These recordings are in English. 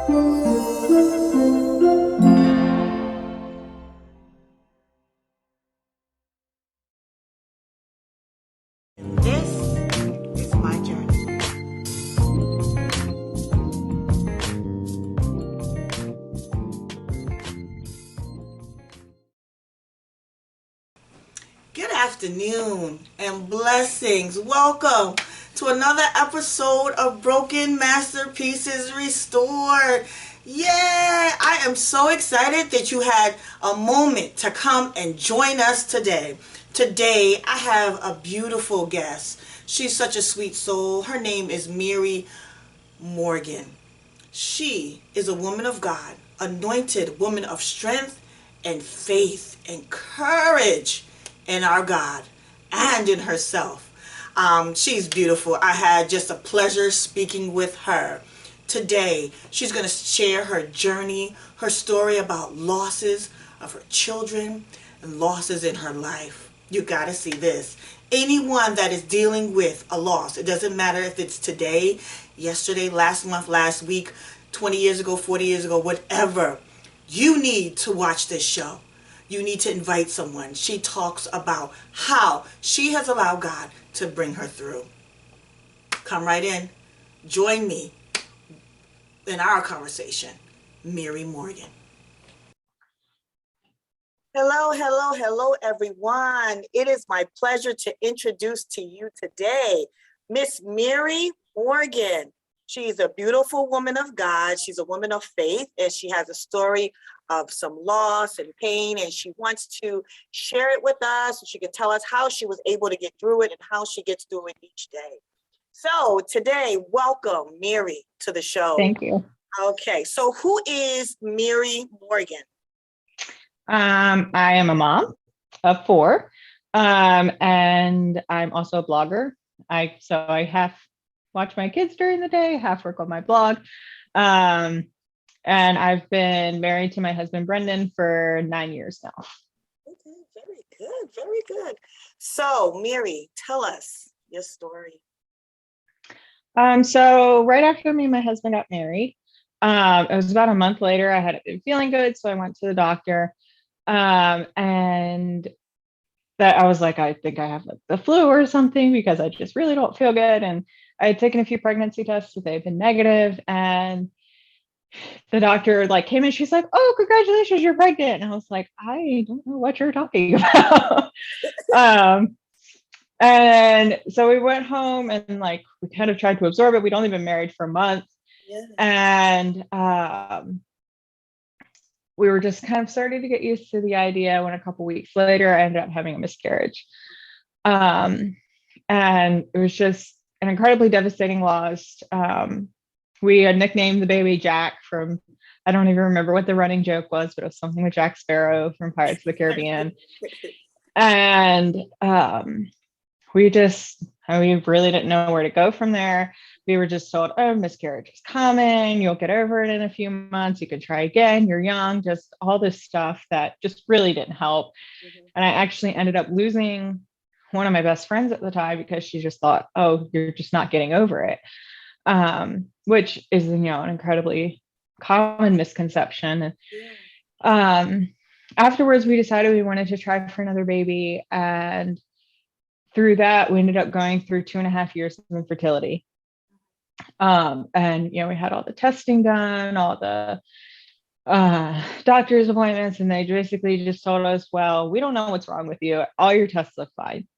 This is my journey. Good afternoon and blessings. Welcome to another episode of Broken Masterpieces Restored. Yeah, I am so excited that you had a moment to come and join us today. Today, I have a beautiful guest. She's such a sweet soul. Her name is Miri Morgan. She is a woman of God, anointed woman of strength and faith and courage in our God and in herself. She's beautiful. I had just a pleasure speaking with her. Today, she's going to share her journey, her story about losses of her children and losses in her life. You got to see this. Anyone that is dealing with a loss, it doesn't matter if it's today, yesterday, last month, last week, 20 years ago, 40 years ago, whatever, you need to watch this show. You need to invite someone. She talks about how she has allowed God to bring her through. Come right in. Join me in our conversation. Miri Morgan. Hello, hello, hello, everyone. It is my pleasure to introduce to you today Miss Miri Morgan. She's a beautiful woman of God. She's a woman of faith, and she has a story of some loss and pain, and she wants to share it with us. So she can tell us how she was able to get through it and how she gets through it each day. So today, welcome, Miri, to the show. Thank you. Okay, so who is Miri Morgan? I am a mom of four, and I'm also a blogger. I half watch my kids during the day, half work on my blog, and I've been married to my husband Brendan for 9 years now. Okay, very good, very good. So, Miri, tell us your story. So right after me and my husband got married, it was about a month later. I hadn't been feeling good, so I went to the doctor. And that I was like, I think I have like the flu or something because I just really don't feel good. And I had taken a few pregnancy tests, but they've been negative. And the doctor like came in, she's like, "Oh, congratulations, you're pregnant." And I was like, I don't know what you're talking about. And so we went home and like we kind of tried to absorb it. We'd only been married for a month. Yeah. And we were just kind of starting to get used to the idea when a couple weeks later I ended up having a miscarriage. And it was just an incredibly devastating loss. We had nicknamed the baby Jack from, I don't even remember what the running joke was, but it was something with Jack Sparrow from Pirates of the Caribbean. And we really didn't know where to go from there. We were just told, oh, miscarriage is common. You'll get over it in a few months. You can try again. You're young. Just all this stuff that just really didn't help. Mm-hmm. And I actually ended up losing one of my best friends at the time because she just thought, oh, you're just not getting over it, which is, an incredibly common misconception. And afterwards, we decided we wanted to try for another baby. And through that, we ended up going through 2.5 years of infertility. And, we had all the testing done, all the doctor's appointments, and they basically just told us, well, we don't know what's wrong with you. All your tests look fine.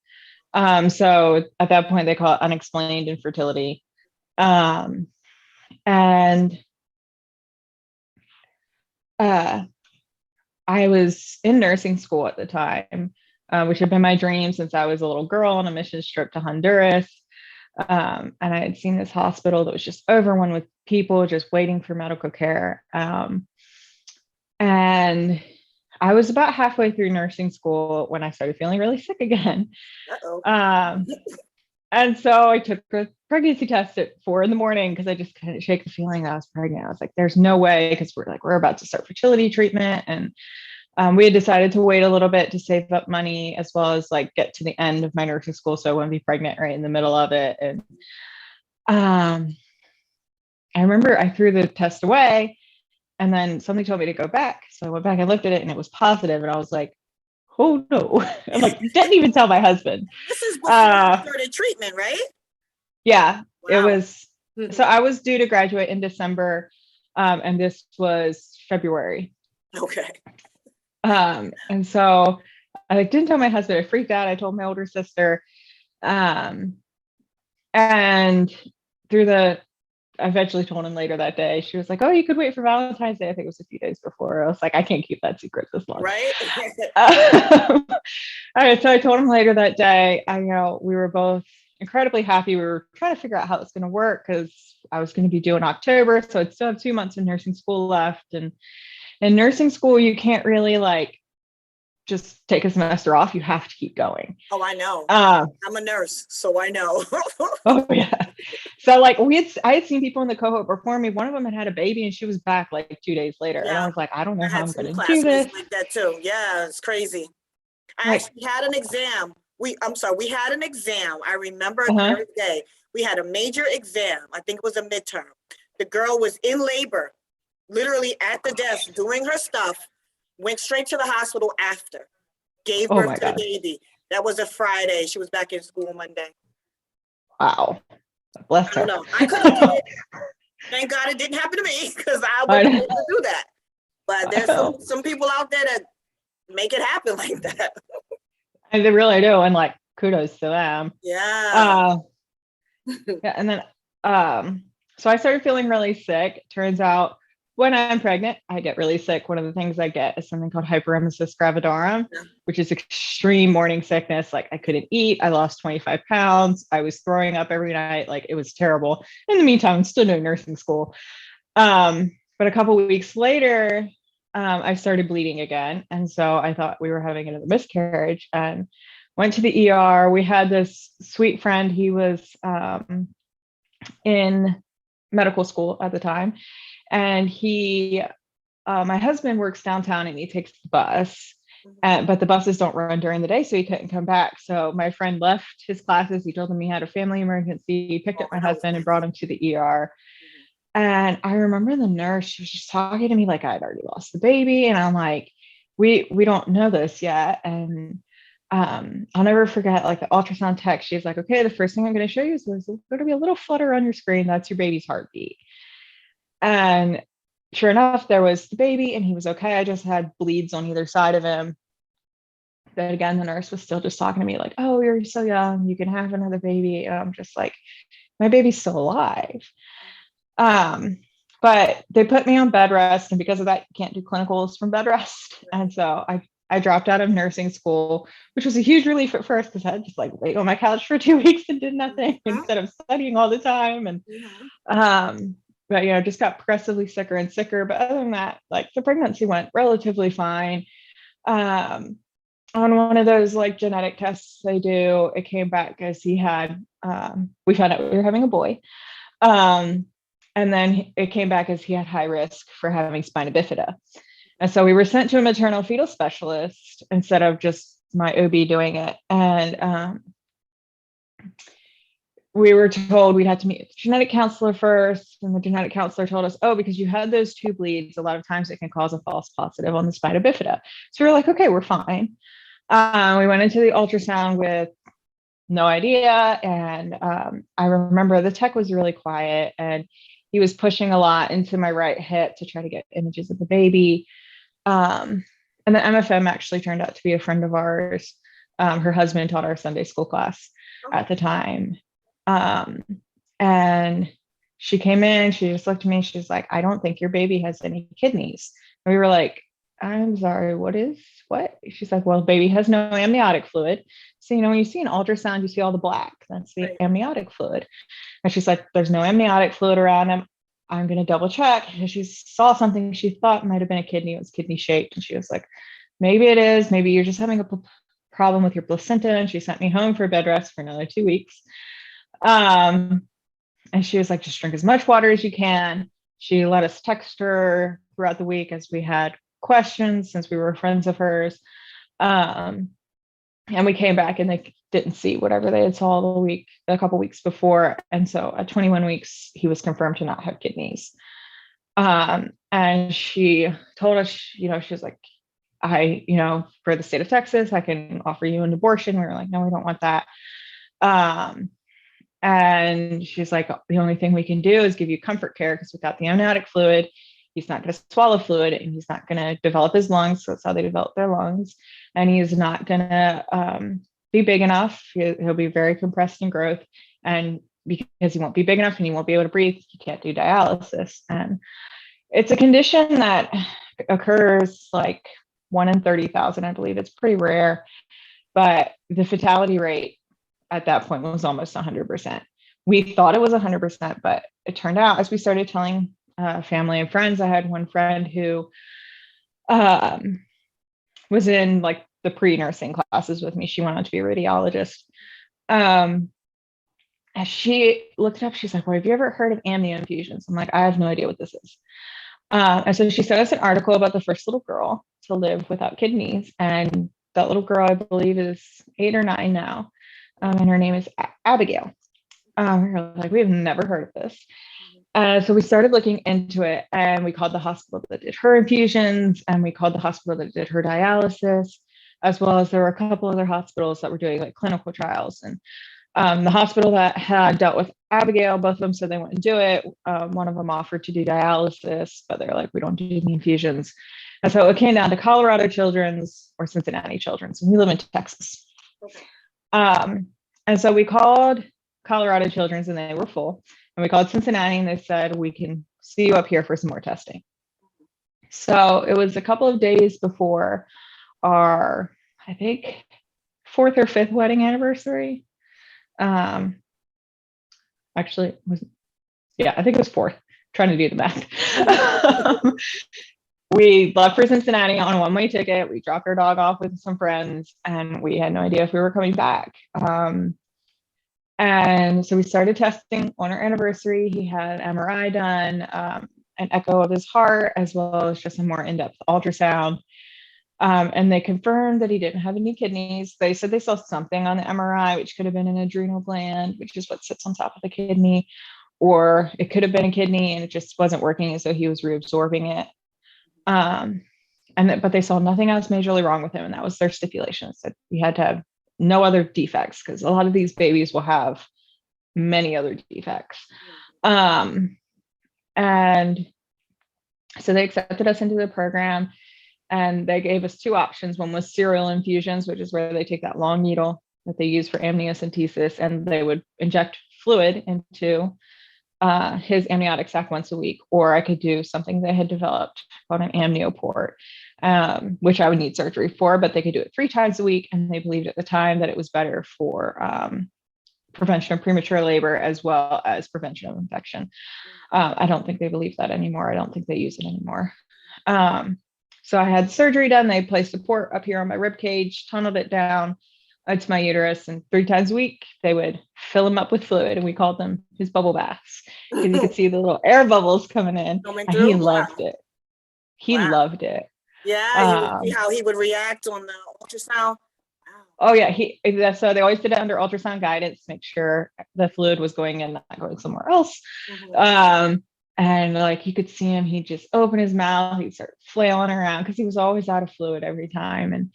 So at that point, they call it unexplained infertility. And I was in nursing school at the time, which had been my dream since I was a little girl on a mission trip to Honduras. And I had seen this hospital that was just overrun with people just waiting for medical care. And I was about halfway through nursing school when I started feeling really sick again. And so I took a pregnancy test at 4 a.m. because I just couldn't shake the feeling that I was pregnant. I was like, there's no way, because we're about to start fertility treatment. And we had decided to wait a little bit to save up money as well as like get to the end of my nursing school so I wouldn't be pregnant right in the middle of it. And I remember I threw the test away, and then somebody told me to go back. So I went back and looked at it, and it was positive, and I was like, oh no. I'm like, didn't even tell my husband. This is before you Uh, started treatment, right? yeah, it Wow. was. So I was due to graduate in December, and this was February. Okay. And so I didn't tell my husband. I freaked out. I told my older sister. Um, and through the, I eventually told him later that day. She was like, "Oh, you could wait for Valentine's Day." I think it was a few days before. I was like, "I can't keep that secret this long." Right? All right, so I told him later that day. We were both incredibly happy. We were trying to figure out how it's going to work because I was going to be due in October, so I'd still have 2 months of nursing school left. And in nursing school, you can't really just take a semester off. You have to keep going. Oh, I know. Uh, I'm a nurse, so I know. oh yeah. So I had seen people in the cohort before me. One of them had a baby, and she was back like 2 days later. And I Yeah. was like, I don't know I how had I'm some going to do classmates this. like that too. Yeah, it's crazy. I Like, actually had an exam. I'm sorry, we had an exam. I remember it uh-huh. every day. We had a major exam. I think it was a midterm. The girl was in labor, literally at the desk doing her stuff, went straight to the hospital after, gave Oh birth my to the God. baby. That was a Friday. She was back in school Monday. Wow. Bless I don't her. know. I could have did it. Thank God it didn't happen to me because I I wouldn't be know. able to do that. But I there's know. some people out there that make it happen like that. And they really do. And kudos to them. Yeah. Uh, yeah. And then, so I started feeling really sick. Turns out when I'm pregnant, I get really sick. One of the things I get is something called hyperemesis gravidarum, Yeah. which is extreme morning sickness. Like I couldn't eat. I lost 25 pounds. I was throwing up every night. Like it was terrible. In the meantime, I'm still doing nursing school. But a couple of weeks later, I started bleeding again. And so I thought we were having another miscarriage and went to the ER. We had this sweet friend. He was in medical school at the time. And my husband works downtown and he takes the bus. But the buses don't run during the day, so he couldn't come back. So my friend left his classes. He told him he had a family emergency. He picked up my husband and brought him to the ER. And I remember the nurse, she was just talking to me like I'd already lost the baby. And I'm like, we don't know this yet. And I'll never forget like the ultrasound tech. She's like, okay, the first thing I'm going to show you is there's going to be a little flutter on your screen. That's your baby's heartbeat. And sure enough, there was the baby and he was okay. I just had bleeds on either side of him. But again, the nurse was still just talking to me like, oh, you're so young. You can have another baby. And I'm just like, my baby's still alive. But they put me on bed rest, and because of that, you can't do clinicals from bed rest. And so I dropped out of nursing school, which was a huge relief at first because I had just laid on my couch for 2 weeks and did nothing instead of studying all the time. And but just got progressively sicker and sicker. But other than that, the pregnancy went relatively fine. On one of those genetic tests they do, it came back as he had we found out we were having a boy. And then it came back as he had high risk for having spina bifida. And so we were sent to a maternal fetal specialist instead of just my OB doing it. And we were told we'd have to meet with the genetic counselor first. And the genetic counselor told us, oh, because you had those two bleeds, a lot of times it can cause a false positive on the spina bifida. So we were like, okay, we're fine. We went into the ultrasound with no idea. And I remember the tech was really quiet and he was pushing a lot into my right hip to try to get images of the baby. And the MFM actually turned out to be a friend of ours. Her husband taught our Sunday school class at the time. And she came in, she just looked at me, she's like, I don't think your baby has any kidneys. And we were like, I'm sorry, what? She's like, well, baby has no amniotic fluid. So, when you see an ultrasound, you see all the black. That's the amniotic fluid. And she's like, there's no amniotic fluid around him. I'm going to double check. And she saw something she thought might have been a kidney. It was kidney shaped. And she was like, maybe it is. Maybe you're just having a problem with your placenta. And she sent me home for bed rest for another 2 weeks. And she was like, just drink as much water as you can. She let us text her throughout the week as we had questions since we were friends of hers. And we came back and didn't see whatever they had saw a couple weeks before. And so at 21 weeks, he was confirmed to not have kidneys. And she told us, she was like, for the state of Texas, I can offer you an abortion. We were like, no, we don't want that. And she's like, the only thing we can do is give you comfort care, because without the amniotic fluid, he's not going to swallow fluid and he's not going to develop his lungs. So that's how they develop their lungs. And he's not going to be big enough. He'll be very compressed in growth. And because he won't be big enough and he won't be able to breathe, he can't do dialysis. And it's a condition that occurs like 1 in 30,000, I believe. It's pretty rare, but the fatality rate at that point was almost 100%. We thought it was 100%, but it turned out, as we started telling family and friends, I had one friend who was in like the pre-nursing classes with me. She went on to be a radiologist. As she looked it up, she's like, well, have you ever heard of amnio infusions? I'm like, I have no idea what this is. And so she sent us an article about the first little girl to live without kidneys. And that little girl, I believe, is 8 or 9 now. And her name is Abigail. We're like, we've never heard of this. So we started looking into it, and we called the hospital that did her infusions, and we called the hospital that did her dialysis, as well as there were a couple other hospitals that were doing like clinical trials. And the hospital that had dealt with Abigail, both of them said they wouldn't do it. One of them offered to do dialysis, but they're like, we don't do the infusions. And so it came down to Colorado Children's or Cincinnati Children's. And we live in Texas. Okay. And so we called Colorado Children's and they were full. And we called Cincinnati and they said, we can see you up here for some more testing. So it was a couple of days before our, I think, 4th or 5th wedding anniversary. Actually, I think it was 4th. Trying to do the math. We left for Cincinnati on a one-way ticket. We dropped our dog off with some friends, and we had no idea if we were coming back. And so we started testing on our anniversary. He had an MRI done, an echo of his heart, as well as just a more in-depth ultrasound. And they confirmed that he didn't have any kidneys. They said they saw something on the MRI, which could have been an adrenal gland, which is what sits on top of the kidney, or it could have been a kidney and it just wasn't working, and so he was reabsorbing it. But they saw nothing else majorly wrong with him, and that was their stipulation. So he had to have no other defects, because a lot of these babies will have many other defects. And so they accepted us into the program. And they gave us 2 options. One was serial infusions, which is where they take that long needle that they use for amniocentesis, and they would inject fluid into his amniotic sac once a week. Or I could do something they had developed called an amnio port, which I would need surgery for, but they could do it 3 times a week. And they believed at the time that it was better for prevention of premature labor as well as prevention of infection. I don't think they believe that anymore. I don't think they use it anymore. So I had surgery done. They placed a port up here on my rib cage, tunneled it down to my uterus, and 3 times a week they would fill him up with fluid, and we called them his bubble baths, because you could see the little air bubbles coming in. And he loved it. He loved it. Yeah, you see how he would react on the ultrasound. Oh yeah, so they always did it under ultrasound guidance to make sure the fluid was going in, not going somewhere else. And like you could see him, he'd just open his mouth, he'd start flailing around because he was always out of fluid every time.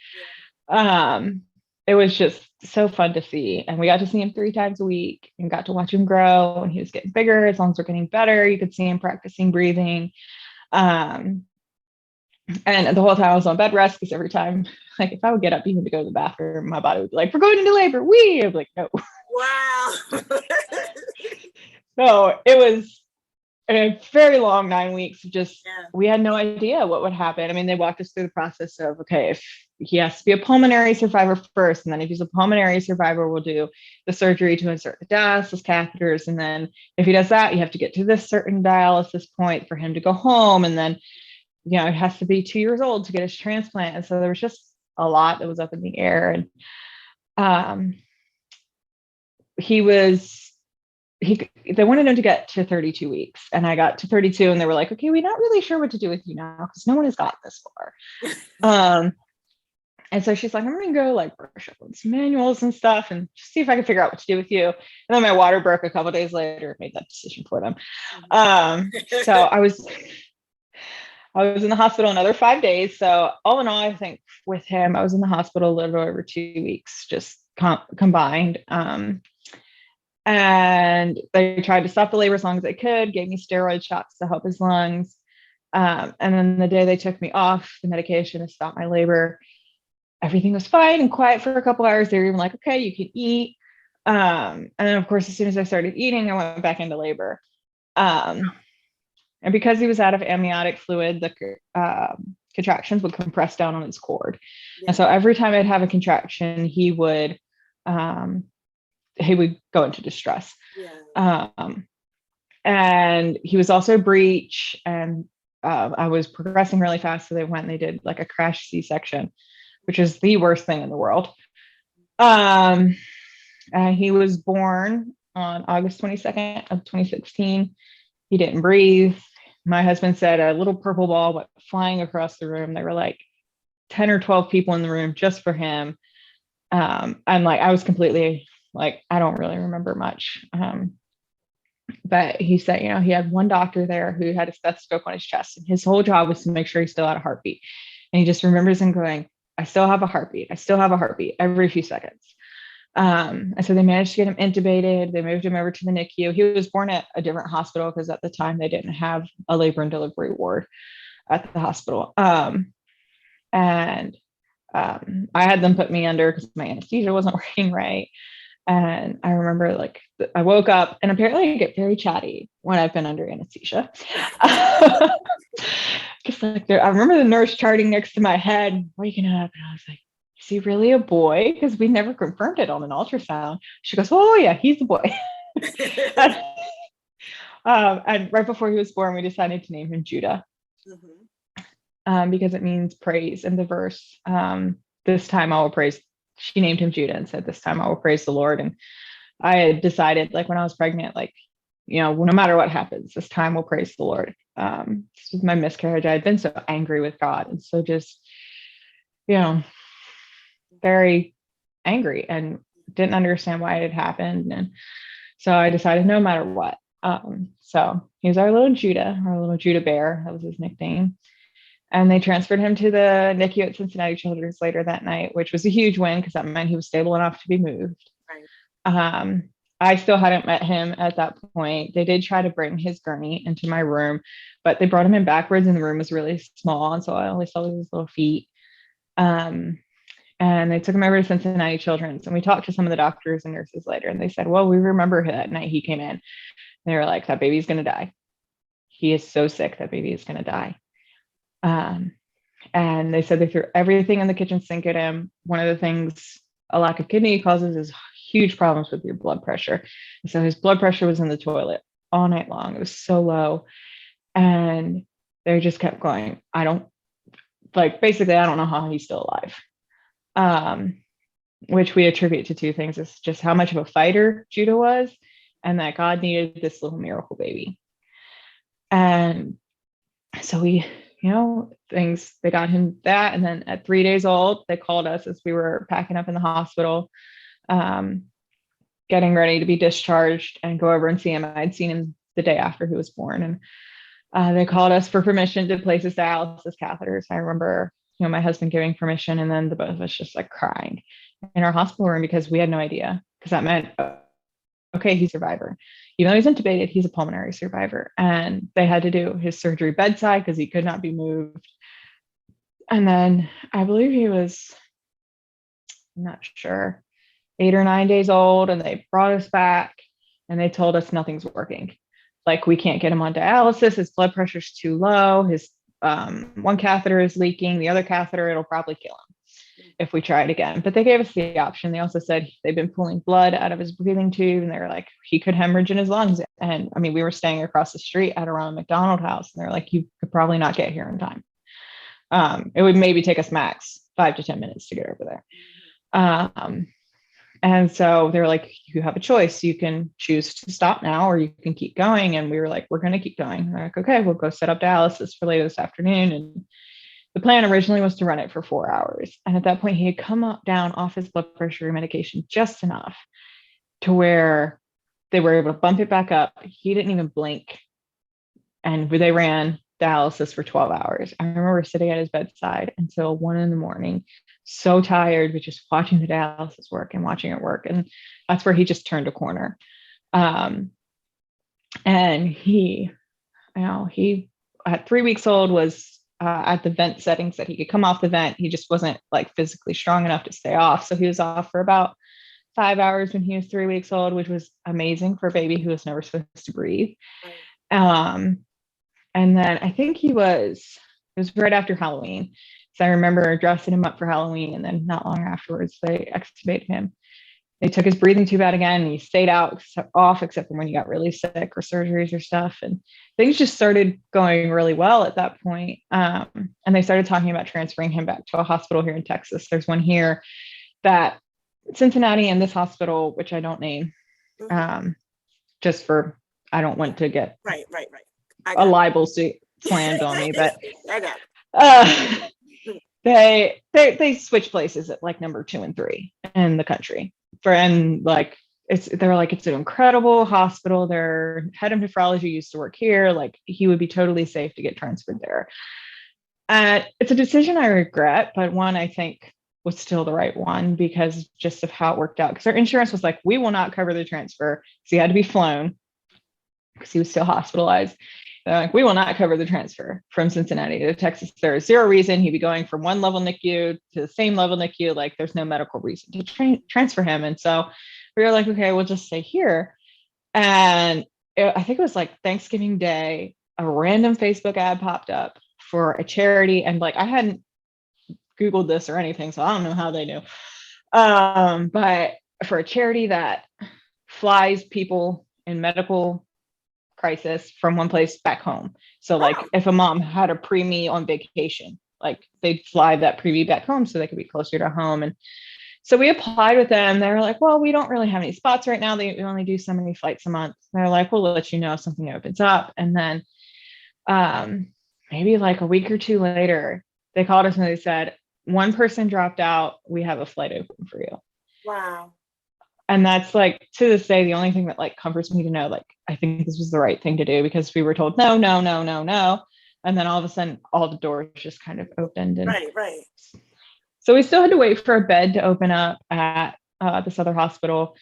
And it was just so fun to see. And we got to see him 3 times a week and got to watch him grow. And he was getting bigger, his lungs were getting better. You could see him practicing breathing. And the whole time I was on bed rest, because every time, like if I would get up even to go to the bathroom, my body would be like, we're going into labor. I'd be like, no. Wow. So it was a very long 9 weeks. We had no idea what would happen. I mean, they walked us through the process of, okay, if he has to be a pulmonary survivor first, and then if he's a pulmonary survivor, we'll do the surgery to insert the dialysis catheters. And then if he does that, you have to get to this certain dialysis point for him to go home. And then, it has to be 2 years old to get his transplant. And so there was just a lot that was up in the air. And they wanted him to get to 32 weeks, and I got to 32, and they were like, okay, we're not really sure what to do with you now, because no one has got this far. And so she's like, I'm going to go like brush up on some manuals and stuff and see if I can figure out what to do with you. And then my water broke a couple of days later, made that decision for them. So I was in the hospital another 5 days. So all in all, I think with him, I was in the hospital a little over 2 weeks, just combined. And they tried to stop the labor as long as they could, gave me steroid shots to help his lungs. And then the day they took me off the medication to stop my labor, everything was fine and quiet for a couple hours. They were even like, okay, you can eat. And then of course, as soon as I started eating, I went back into labor. And because he was out of amniotic fluid, the contractions would compress down on his cord. Yeah. And so every time I'd have a contraction, he would go into distress. Yeah. And he was also breech, and I was progressing really fast. So they went and they did like a crash C-section, which is the worst thing in the world. He was born on August 22nd of 2016. He didn't breathe. My husband said a little purple ball went flying across the room. There were like 10 or 12 people in the room just for him. And like, I was completely like, I don't really remember much. But he said, you know, he had one doctor there who had a stethoscope on his chest, and his whole job was to make sure he still had a heartbeat. And he just remembers him going, I still have a heartbeat. I still have a heartbeat every few seconds. And so they managed to get him intubated. They moved him over to the NICU. He was born at a different hospital because at the time they didn't have a labor and delivery ward at the hospital. I had them put me under because my anesthesia wasn't working right. And I remember like I woke up, and apparently I get very chatty when I've been under anesthesia. Just like I remember the nurse charting next to my head, waking up, and I was like, is he really a boy? Because we never confirmed it on an ultrasound. She goes, oh yeah, he's a boy. And right before he was born, we decided to name him Judah. Because it means praise in the verse. This time I will praise. She named him Judah and said, this time I will praise the Lord. And I had decided, like when I was pregnant, like, you know, no matter what happens, this time we'll praise the Lord. This was my miscarriage. I had been so angry with God, and so just, you know, very angry, and didn't understand why it had happened. And so I decided no matter what. So he was our little Judah bear. That was his nickname. And they transferred him to the NICU at Cincinnati Children's later that night, which was a huge win because that meant he was stable enough to be moved. Right. I still hadn't met him at that point. They did try to bring his gurney into my room, but they brought him in backwards, and the room was really small. And so I only saw his little feet. And they took him over to Cincinnati Children's, and we talked to some of the doctors and nurses later, and they said, well, we remember that night he came in. They were like, that baby's going to die. He is so sick, that baby is going to die. And they said they threw everything in the kitchen sink at him. One of the things a lack of kidney causes is huge problems with your blood pressure. And so his blood pressure was in the toilet all night long. It was so low. And they just kept going, basically, I don't know how he's still alive. Which we attribute to two things. It's just how much of a fighter Judah was, and that God needed this little miracle baby. And so we, they got him that. And then at 3 days old, they called us as we were packing up in the hospital, getting ready to be discharged and go over and see him. I'd seen him the day after he was born. And they called us for permission to place his dialysis catheters. I remember, my husband giving permission, and then the both of us just like crying in our hospital room because we had no idea, because that meant, okay, he's a survivor. Even though he's intubated, he's a pulmonary survivor. And they had to do his surgery bedside because he could not be moved. And then I believe he was, I'm not sure, 8 or 9 days old, and they brought us back and they told us nothing's working. Like, we can't get him on dialysis. His blood pressure's too low. His one catheter is leaking. The other catheter, it'll probably kill him if we try it again. But they gave us the option. They also said they've been pulling blood out of his breathing tube, and they were like, he could hemorrhage in his lungs. And I mean, we were staying across the street at around McDonald House, and they're like, you could probably not get here in time. It would maybe take us max 5 to 10 minutes to get over there. And so they were like, you have a choice. You can choose to stop now, or you can keep going. And we were like, we're going to keep going. And they're like, okay, we'll go set up dialysis for later this afternoon. And The plan originally was to run it for 4 hours. And at that point, he had come down off his blood pressure medication just enough to where they were able to bump it back up. He didn't even blink. And they ran dialysis for 12 hours. I remember sitting at his bedside until 1 a.m, so tired with just watching the dialysis work and watching it work. And that's where he just turned a corner. And he at 3 weeks old was at the vent settings that he could come off the vent. He just wasn't like physically strong enough to stay off. So he was off for about 5 hours when he was 3 weeks old, which was amazing for a baby who was never supposed to breathe. And then I think it was right after Halloween. So I remember dressing him up for Halloween, and then not long afterwards, they extubated him. They took his breathing tube out again, and he stayed off except for when he got really sick or surgeries or stuff. And things just started going really well at that point. And they started talking about transferring him back to a hospital here in Texas. There's one here that Cincinnati, and this hospital, which I don't name, just for, I don't want to get right. a libel suit slammed on me, but I got they switch places at like number 2 and 3 in the country. And like they're like, it's an incredible hospital. Their head of nephrology used to work here. Like he would be totally safe to get transferred there. And it's a decision I regret, but one I think was still the right one because just of how it worked out. Because our insurance was like, we will not cover the transfer. So he had to be flown because he was still hospitalized. They're like, we will not cover the transfer from Cincinnati to Texas. There is zero reason. He'd be going from one level NICU to the same level NICU. Like there's no medical reason to transfer him. And so we were like, okay, we'll just stay here. And I think it was like Thanksgiving Day, a random Facebook ad popped up for a charity. And like, I hadn't Googled this or anything, so I don't know how they knew. But for a charity that flies people in medical crisis from one place back home. So like if a mom had a preemie on vacation, like they'd fly that preemie back home so they could be closer to home. And so we applied with them. They were like, well, we don't really have any spots right now. They only do so many flights a month. They're like, we'll let you know if something opens up. And then maybe like a week or two later, they called us and they said, one person dropped out. We have a flight open for you. Wow. And that's like, to this day, the only thing that like comforts me to know, like, I think this was the right thing to do because we were told, no. And then all of a sudden, all the doors just kind of opened. And right. So we still had to wait for a bed to open up at this other hospital.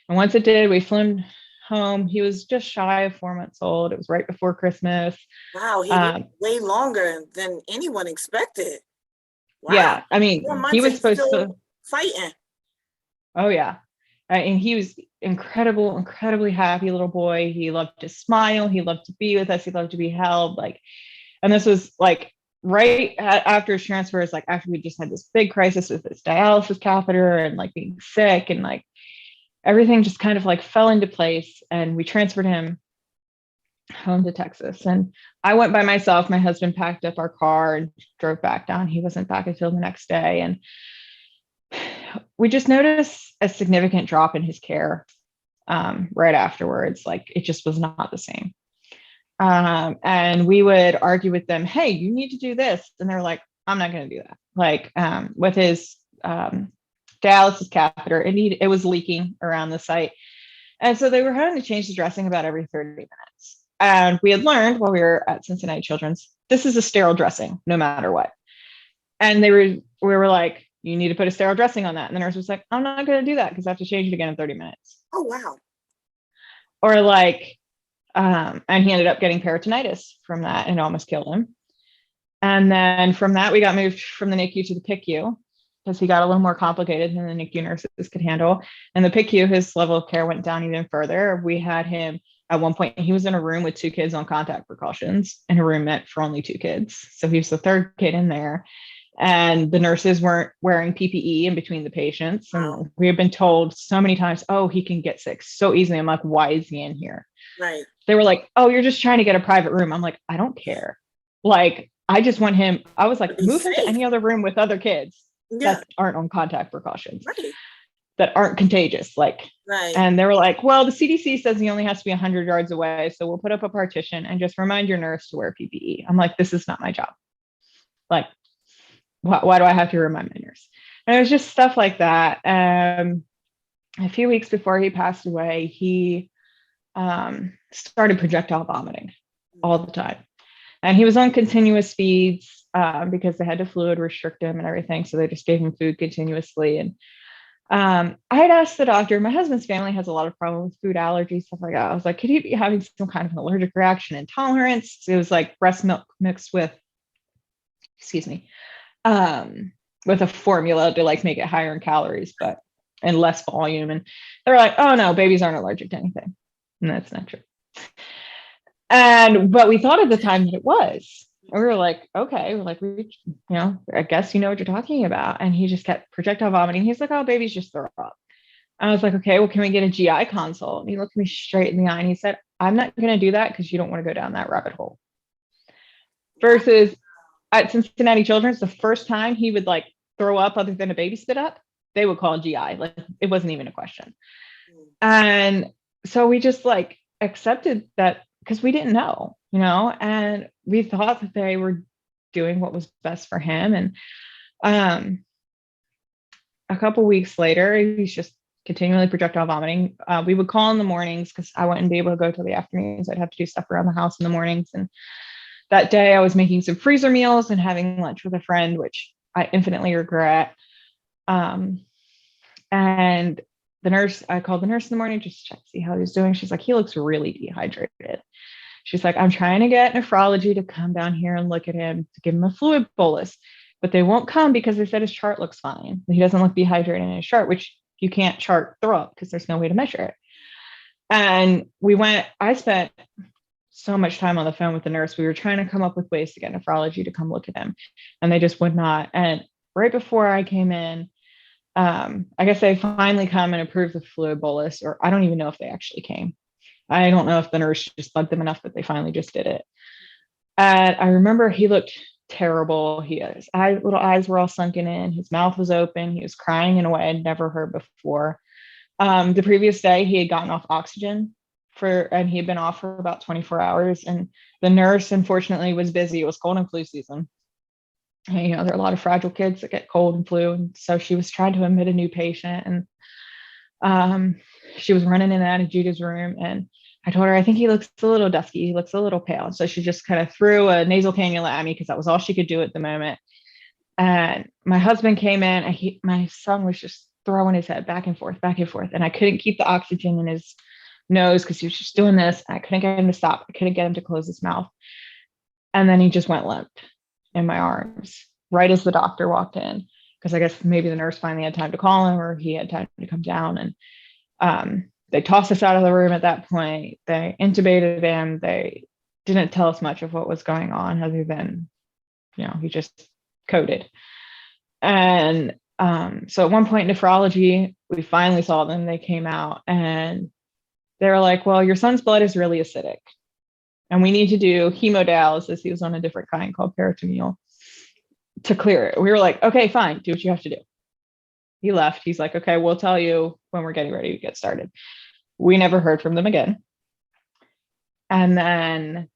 And once it did, we flew him home. He was just shy of 4 months old. It was right before Christmas. Wow, he lived way longer than anyone expected. Wow. Yeah, I mean, he was supposed to fighting. Oh yeah. And he was incredibly happy little boy. He loved to smile. He loved to be with us. He loved to be held. Like, and this was like right after his transfer, is like after we just had this big crisis with this dialysis catheter and like being sick and like everything just kind of like fell into place. And we transferred him home to Texas. And I went by myself. My husband packed up our car and drove back down. He wasn't back until the next day. And we just noticed a significant drop in his care right afterwards. Like it just was not the same. And we would argue with them, hey, you need to do this. And they're like, I'm not going to do that. Like with his dialysis catheter, it was leaking around the site. And so they were having to change the dressing about every 30 minutes. And we had learned while we were at Cincinnati Children's, this is a sterile dressing, no matter what. And we were like, you need to put a sterile dressing on that. And the nurse was like, I'm not going to do that because I have to change it again in 30 minutes. Oh, wow. Or like, and he ended up getting peritonitis from that and it almost killed him. And then from that, we got moved from the NICU to the PICU because he got a little more complicated than the NICU nurses could handle. And the PICU, his level of care went down even further. We had him at one point, he was in a room with 2 kids on contact precautions in a room meant for only 2 kids. So he was the 3rd kid in there. And the nurses weren't wearing PPE in between the patients. And we have been told so many times, oh, he can get sick so easily. I'm like, why is he in here? Right. They were like, oh, you're just trying to get a private room. I'm like, I don't care. Like, I just want him. I was like, move him to any other room with other kids that aren't on contact precautions, that aren't contagious. Like, and they were like, well, the CDC says he only has to be 100 yards away. So we'll put up a partition and just remind your nurse to wear PPE. I'm like, this is not my job. Like, why do I have to remind my nurse? And it was just stuff like that. A few weeks before he passed away, he started projectile vomiting all the time. And he was on continuous feeds because they had to fluid restrict him and everything. So they just gave him food continuously. And I had asked the doctor, my husband's family has a lot of problems with food allergies, stuff like that. I was like, could he be having some kind of an allergic reaction, intolerance? It was like breast milk mixed with, excuse me, with a formula to like make it higher in calories, but and less volume. And they're like, oh no, babies aren't allergic to anything. And that's not true. But we thought at the time that it was. And we were like, okay, we're like, I guess you know what you're talking about. And he just kept projectile vomiting. He's like, oh, babies just throw up. I was like, okay, well, can we get a GI consult? And he looked me straight in the eye and he said, I'm not going to do that because you don't want to go down that rabbit hole. Versus at Cincinnati Children's, the first time he would like throw up other than a baby spit up, they would call GI. Like it wasn't even a question. And so we just like accepted that because we didn't know, and we thought that they were doing what was best for him. And a couple weeks later, he's just continually projectile vomiting. We would call in the mornings because I wouldn't be able to go till the afternoons. I'd have to do stuff around the house in the mornings. And that day I was making some freezer meals and having lunch with a friend, which I infinitely regret. And I called the nurse in the morning just to check to see how he was doing. She's like, he looks really dehydrated. She's like, I'm trying to get nephrology to come down here and look at him to give him a fluid bolus, but they won't come because they said his chart looks fine. He doesn't look dehydrated in his chart, which you can't chart throw up because there's no way to measure it. And I spent so much time on the phone with the nurse. We were trying to come up with ways to get nephrology to come look at him, and they just would not. And right before I came in, I guess they finally come and approve the fluid bolus, or I don't even know if they actually came. I don't know if the nurse just bugged them enough that they finally just did it. And I remember he looked terrible. His little eyes were all sunken in. His mouth was open. He was crying in a way I'd never heard before. The previous day, he had gotten off oxygen and he had been off for about 24 hours. And the nurse, unfortunately, was busy. It was cold and flu season. And, there are a lot of fragile kids that get cold and flu. And so she was trying to admit a new patient. And she was running in and out of Judah's room. And I told her, I think he looks a little dusky. He looks a little pale. So she just kind of threw a nasal cannula at me because that was all she could do at the moment. And my husband came in and my son was just throwing his head back and forth. And I couldn't keep the oxygen in his nose because he was just doing this. I couldn't get him to stop. I couldn't get him to close his mouth. And then he just went limp in my arms right as the doctor walked in, because I guess maybe the nurse finally had time to call him or he had time to come down. And they tossed us out of the room at that point. They intubated him. They didn't tell us much of what was going on other than, he just coded. And so at one point, nephrology, we finally saw them. They came out and they were like, well, your son's blood is really acidic and we need to do hemodialysis. He was on a different kind called peritoneal to clear it. We were like, okay, fine, do what you have to do. He left. He's like, okay, we'll tell you when we're getting ready to get started. We never heard from them again. And then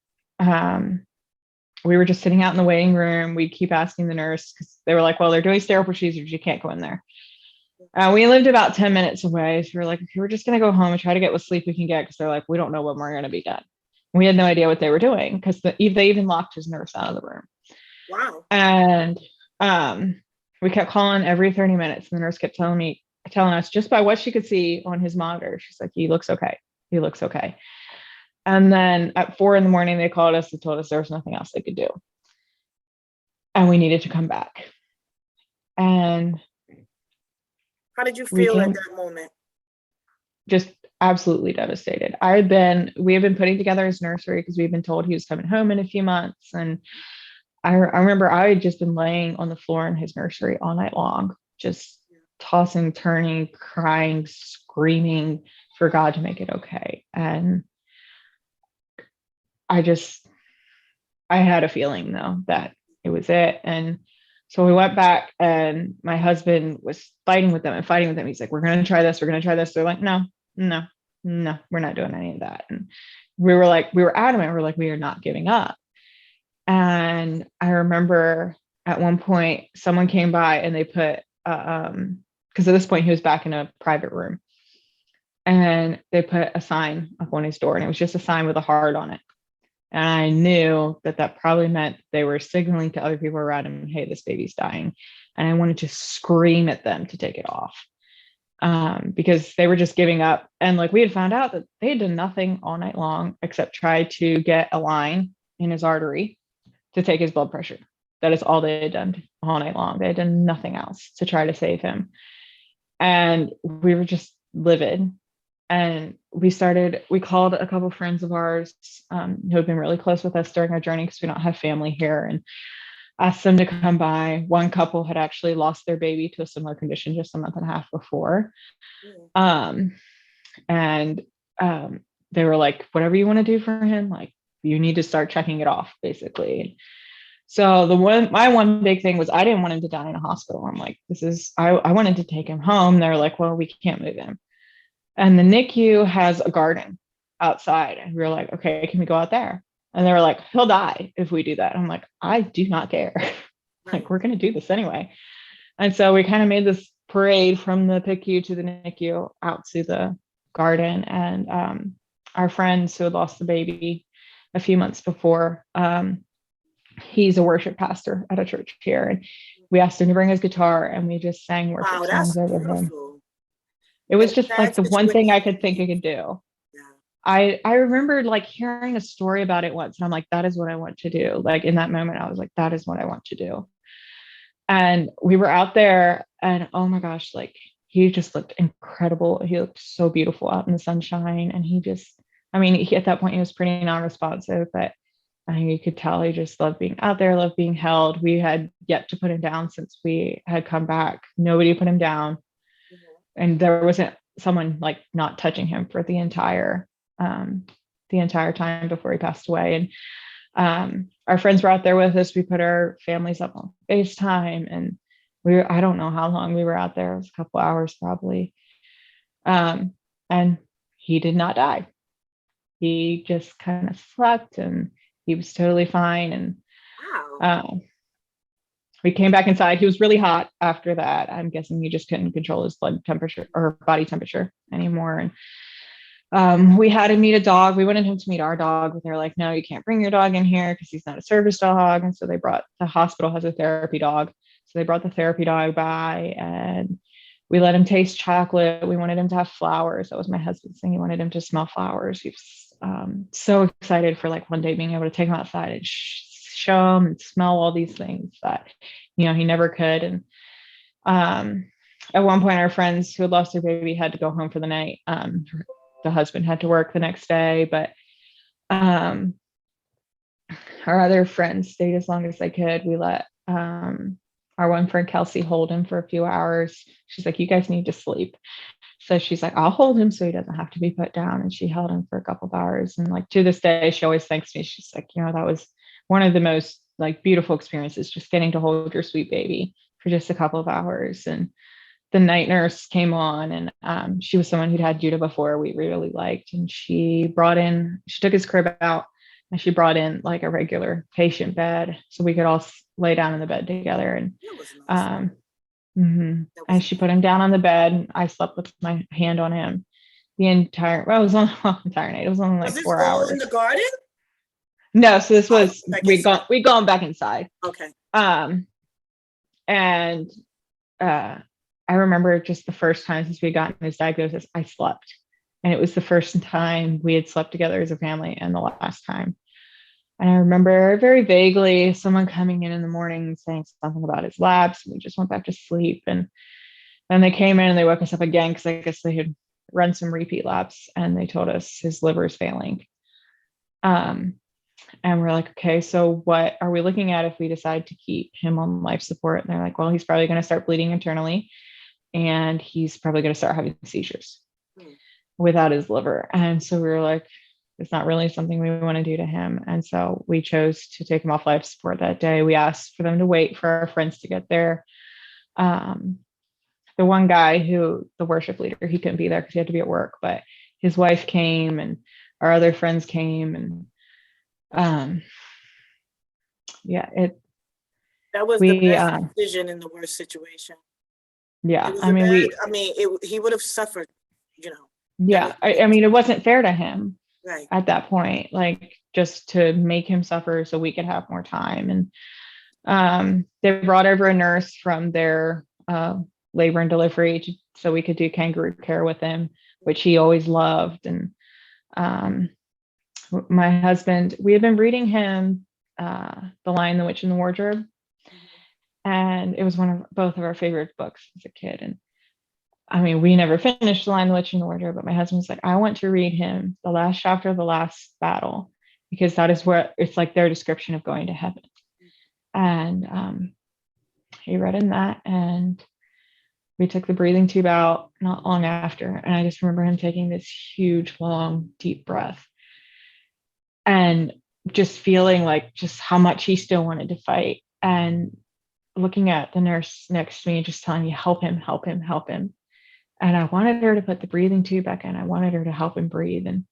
we were just sitting out in the waiting room. We'd keep asking the nurse because they were like, well, they're doing sterile procedures. You can't go in there. We lived about 10 minutes away. So we were like, okay, we're just going to go home and try to get what sleep we can get because they're like, we don't know when we're going to be done. We had no idea what they were doing because they even locked his nurse out of the room. Wow. And we kept calling every 30 minutes. And the nurse kept telling us just by what she could see on his monitor, she's like, he looks okay. He looks okay. And then at 4 a.m, they called us and told us there was nothing else they could do. And we needed to come back. And how did you feel at that moment? Just absolutely devastated. We have been putting together his nursery because we've been told he was coming home in a few months. And I remember I had just been laying on the floor in his nursery all night long, just tossing, turning, crying, screaming for God to make it okay. And I had a feeling though that it was it. And so we went back and my husband was fighting with them. He's like, we're going to try this. They're like, no, we're not doing any of that. And we were adamant. We're like, we are not giving up. And I remember at one point someone came by and they put because at this point he was back in a private room, and they put a sign up on his door, and it was just a sign with a heart on it. And I knew that that probably meant they were signaling to other people around him, hey, this baby's dying. And I wanted to scream at them to take it off, because they were just giving up. And like we had found out that they had done nothing all night long except try to get a line in his artery to take his blood pressure. That is all they had done all night long. They had done nothing else to try to save him. And we were just livid. And we called a couple friends of ours who have been really close with us during our journey because we don't have family here, and asked them to come by. One couple had actually lost their baby to a similar condition just a month and a half before. And they were like, whatever you want to do for him, like, you need to start checking it off, basically. So my one big thing was I didn't want him to die in a hospital. I'm like, I wanted to take him home. They're like, well, we can't move him. And the NICU has a garden outside. And we were like, okay, can we go out there? And they were like, he'll die if we do that. I'm like, I do not care. Like, we're going to do this anyway. And so we kind of made this parade from the PICU to the NICU out to the garden. And our friends who had lost the baby a few months before, he's a worship pastor at a church here. And we asked him to bring his guitar, and we just sang worship songs over him. It was just like the one thing I could think I could do. I remembered like hearing a story about it once, and I'm like, that is what I want to do. Like in that moment, I was like, that is what I want to do. And we were out there, and oh my gosh, like he just looked incredible. He looked so beautiful out in the sunshine. And at that point he was pretty non-responsive, but you could tell he just loved being out there, loved being held. We had yet to put him down since we had come back. Nobody put him down. And there wasn't someone like not touching him for the entire time before he passed away. And our friends were out there with us. We put our families up on FaceTime, and I don't know how long we were out there. It was a couple hours probably. And he did not die. He just kind of slept, and he was totally fine. And we came back inside. He was really hot after that. I'm guessing he just couldn't control his blood temperature or body temperature anymore. And we had to meet a dog. We wanted him to meet our dog, but they're like, no, you can't bring your dog in here because he's not a service dog. And so the hospital has a therapy dog. So they brought the therapy dog by, and we let him taste chocolate. We wanted him to have flowers. That was my husband's thing. He wanted him to smell flowers. He was so excited for like one day being able to take him outside and show him and smell all these things that, he never could. And at one point, our friends who had lost their baby had to go home for the night. The husband had to work the next day, but our other friends stayed as long as they could. We let our one friend Kelsey hold him for a few hours. She's like, you guys need to sleep. So she's like, I'll hold him so he doesn't have to be put down. And she held him for a couple of hours. And like to this day, she always thanks me. She's like, that was one of the most like beautiful experiences, just getting to hold your sweet baby for just a couple of hours. And the night nurse came on, and she was someone who'd had Judah before, we really liked. And she took his crib out, and she brought in like a regular patient bed so we could all lay down in the bed together. And and she put him down on the bed, and I slept with my hand on him the entire night. It was only like 4 hours. In the garden? No, so this was we gone back inside. Okay. And I remember just the first time since we had gotten his diagnosis, I slept. And it was the first time we had slept together as a family, and the last time. And I remember very vaguely someone coming in the morning saying something about his labs. And we just went back to sleep. And then they came in and they woke us up again because I guess they had run some repeat labs, and they told us his liver is failing. And we're like, okay, so what are we looking at if we decide to keep him on life support? And they're like, well, he's probably going to start bleeding internally, and he's probably going to start having seizures without his liver. And so we were like, it's not really something we want to do to him. And so we chose to take him off life support that day. We asked for them to wait for our friends to get there. The one guy the worship leader, he couldn't be there because he had to be at work, but his wife came, and our other friends came, and That was the We, best decision in the worst situation. It yeah, was I a mean, bad, I mean, he would have suffered, you know, yeah, I devastating. mean, it wasn't fair to him Right. at that point, like just to make him suffer so we could have more time. And they brought over a nurse from their labor and delivery so we could do kangaroo care with him, which he always loved. And um, my husband, we had been reading him The Lion, the Witch, and the Wardrobe, and it was one of both of our favorite books as a kid. And I mean, we never finished The Lion, the Witch, and the Wardrobe, but my husband's like, I want to read him the last chapter of The Last Battle, because that is where it's like their description of going to heaven. And he read in that, and we took the breathing tube out not long after. And I just remember him taking this huge, long, deep breath and just feeling like just how much he still wanted to fight. And looking at the nurse next to me, just telling me, help him, help him, help him. And I wanted her to put the breathing tube back in. I wanted her to help him breathe. And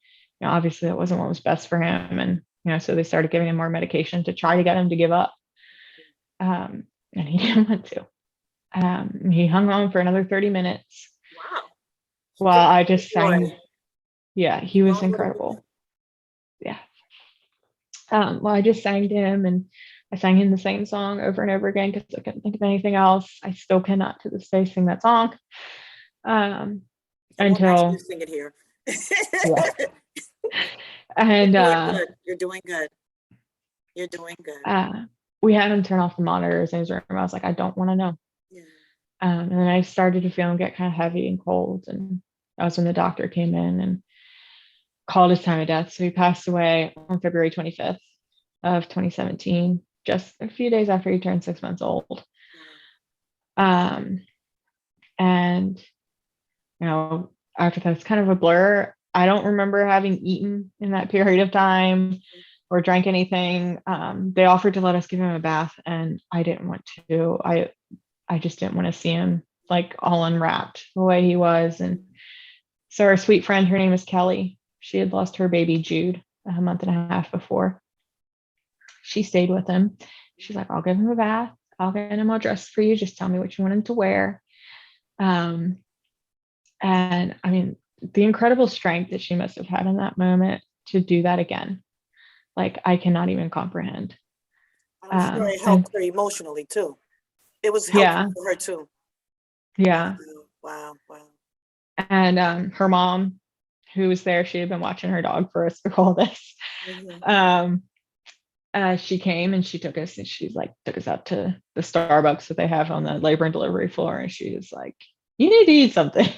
obviously that wasn't what was best for him. And so they started giving him more medication to try to get him to give up. And he didn't want to. He hung on for another 30 minutes. Wow. While I just Boy. sang. Yeah, he was incredible. Yeah. Well, I just sang to him, and I sang him the same song over and over again because I couldn't think of anything else. I still cannot to this day sing that song. Until you sing it here. Yeah. And you're doing good. You're doing good. We had him turn off the monitors in his room. I was like, I don't want to know. Yeah. And then I started to feel him get kind of heavy and cold. And that was when the doctor came in and called his time of death. So he passed away on February 25th of 2017, just a few days after he turned 6 months old. And, after that, it's kind of a blur. I don't remember having eaten in that period of time or drank anything. They offered to let us give him a bath, and I didn't want to. I just didn't want to see him like all unwrapped the way he was. And so our sweet friend, her name is Kelly. She had lost her baby Jude a month and a half before. She stayed with him. She's like, I'll give him a bath. I'll get him all dressed for you. Just tell me what you want him to wear. And I mean, the incredible strength that she must have had in that moment to do that again. Like, I cannot even comprehend. I'm sure it helped her emotionally too. It was helpful for her too. Yeah. Wow. And her mom, who was there, she had been watching her dog for us through all this. She came and she took us, and she's like, took us out to the Starbucks that they have on the labor and delivery floor. And she was like, you need to eat something.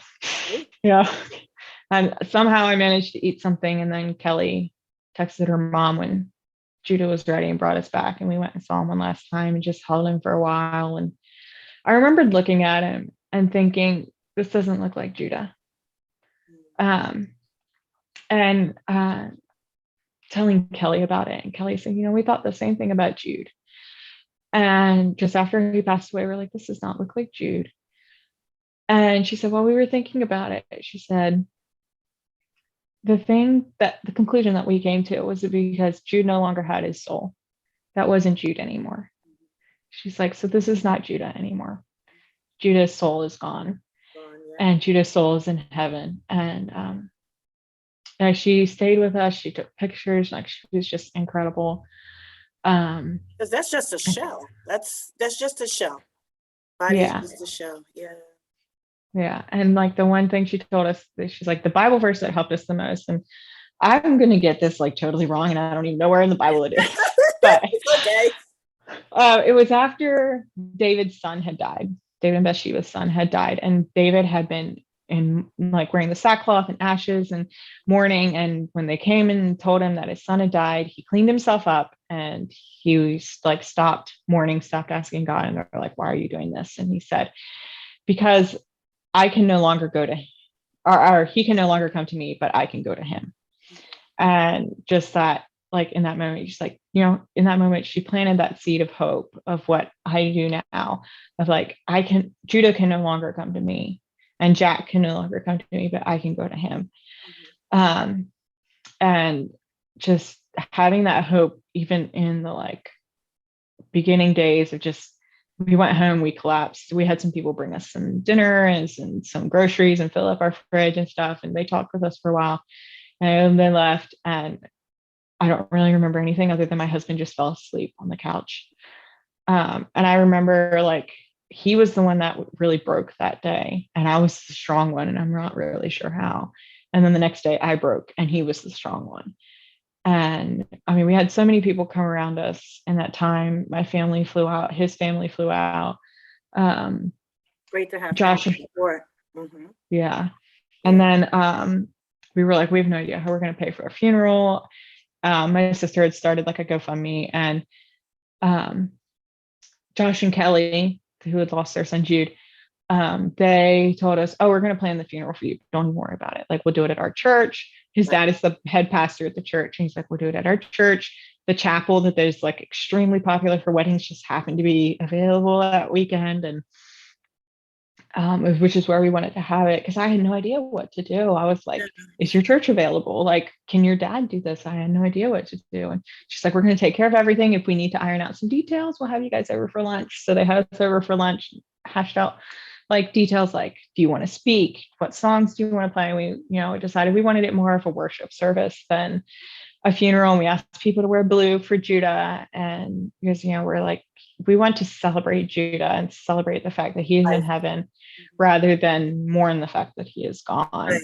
Yeah. And somehow I managed to eat something. And then Kelly texted her mom when Judah was ready and brought us back. And we went and saw him one last time and just held him for a while. And I remembered looking at him and thinking, this doesn't look like Judah. And telling Kelly about it. And Kelly said, we thought the same thing about Jude. And just after he passed away, we're like, this does not look like Jude. And she said, well, we were thinking about it. She said, the conclusion that we came to was because Jude no longer had his soul. That wasn't Jude anymore. She's like, so this is not Judah anymore. Judah's soul is gone. And Judah's soul is in heaven. And she stayed with us. She took pictures. Like, she was just incredible. Because that's just a shell. That's just a shell. Body is just a shell. Yeah. Yeah. And like the one thing she told us, she's like, the Bible verse that helped us the most. And I'm going to get this like totally wrong, and I don't even know where in the Bible it is. But okay. It was after David's son had died. David and Bathsheba's son had died, and David had been in like wearing the sackcloth and ashes and mourning. And when they came and told him that his son had died, he cleaned himself up and he was like stopped mourning, stopped asking God. And they're like, why are you doing this? And he said, because I can no longer go to, or he can no longer come to me, but I can go to him. And just that, like in that moment, just like, in that moment, she planted that seed of hope of what I do now, of like, Judah can no longer come to me, and Jack can no longer come to me, but I can go to him. And just having that hope, even in the like beginning days of just, we went home, we collapsed. We had some people bring us some dinner and some groceries and fill up our fridge and stuff. And they talked with us for a while and they left. And I don't really remember anything other than my husband just fell asleep on the couch. And I remember like he was the one that really broke that day, and I was the strong one, and I'm not really sure how. And then the next day I broke, and he was the strong one. And I mean, we had so many people come around us in that time. My family flew out, his family flew out. Great to have Josh, support. Mm-hmm. yeah. And then we were like, we have no idea how we're going to pay for a funeral. My sister had started like a GoFundMe, and Josh and Kelly, who had lost their son Jude, they told us, oh, we're going to plan the funeral for you. Don't even worry about it. Like, we'll do it at our church. His dad is the head pastor at the church. And he's like, we'll do it at our church. The chapel that is like extremely popular for weddings just happened to be available that weekend. And which is where we wanted to have it, because I had no idea what to do. I was like, is your church available? Like, can your dad do this? I had no idea what to do. And she's like, we're going to take care of everything. If we need to iron out some details, we'll have you guys over for lunch. So they had us over for lunch, hashed out like details, like, do you want to speak? What songs do you want to play? We decided we wanted it more of a worship service than a funeral. And we asked people to wear blue for Judah. And because, we're like, we want to celebrate Judah and celebrate the fact that he is in heaven rather than mourn the fact that he is gone.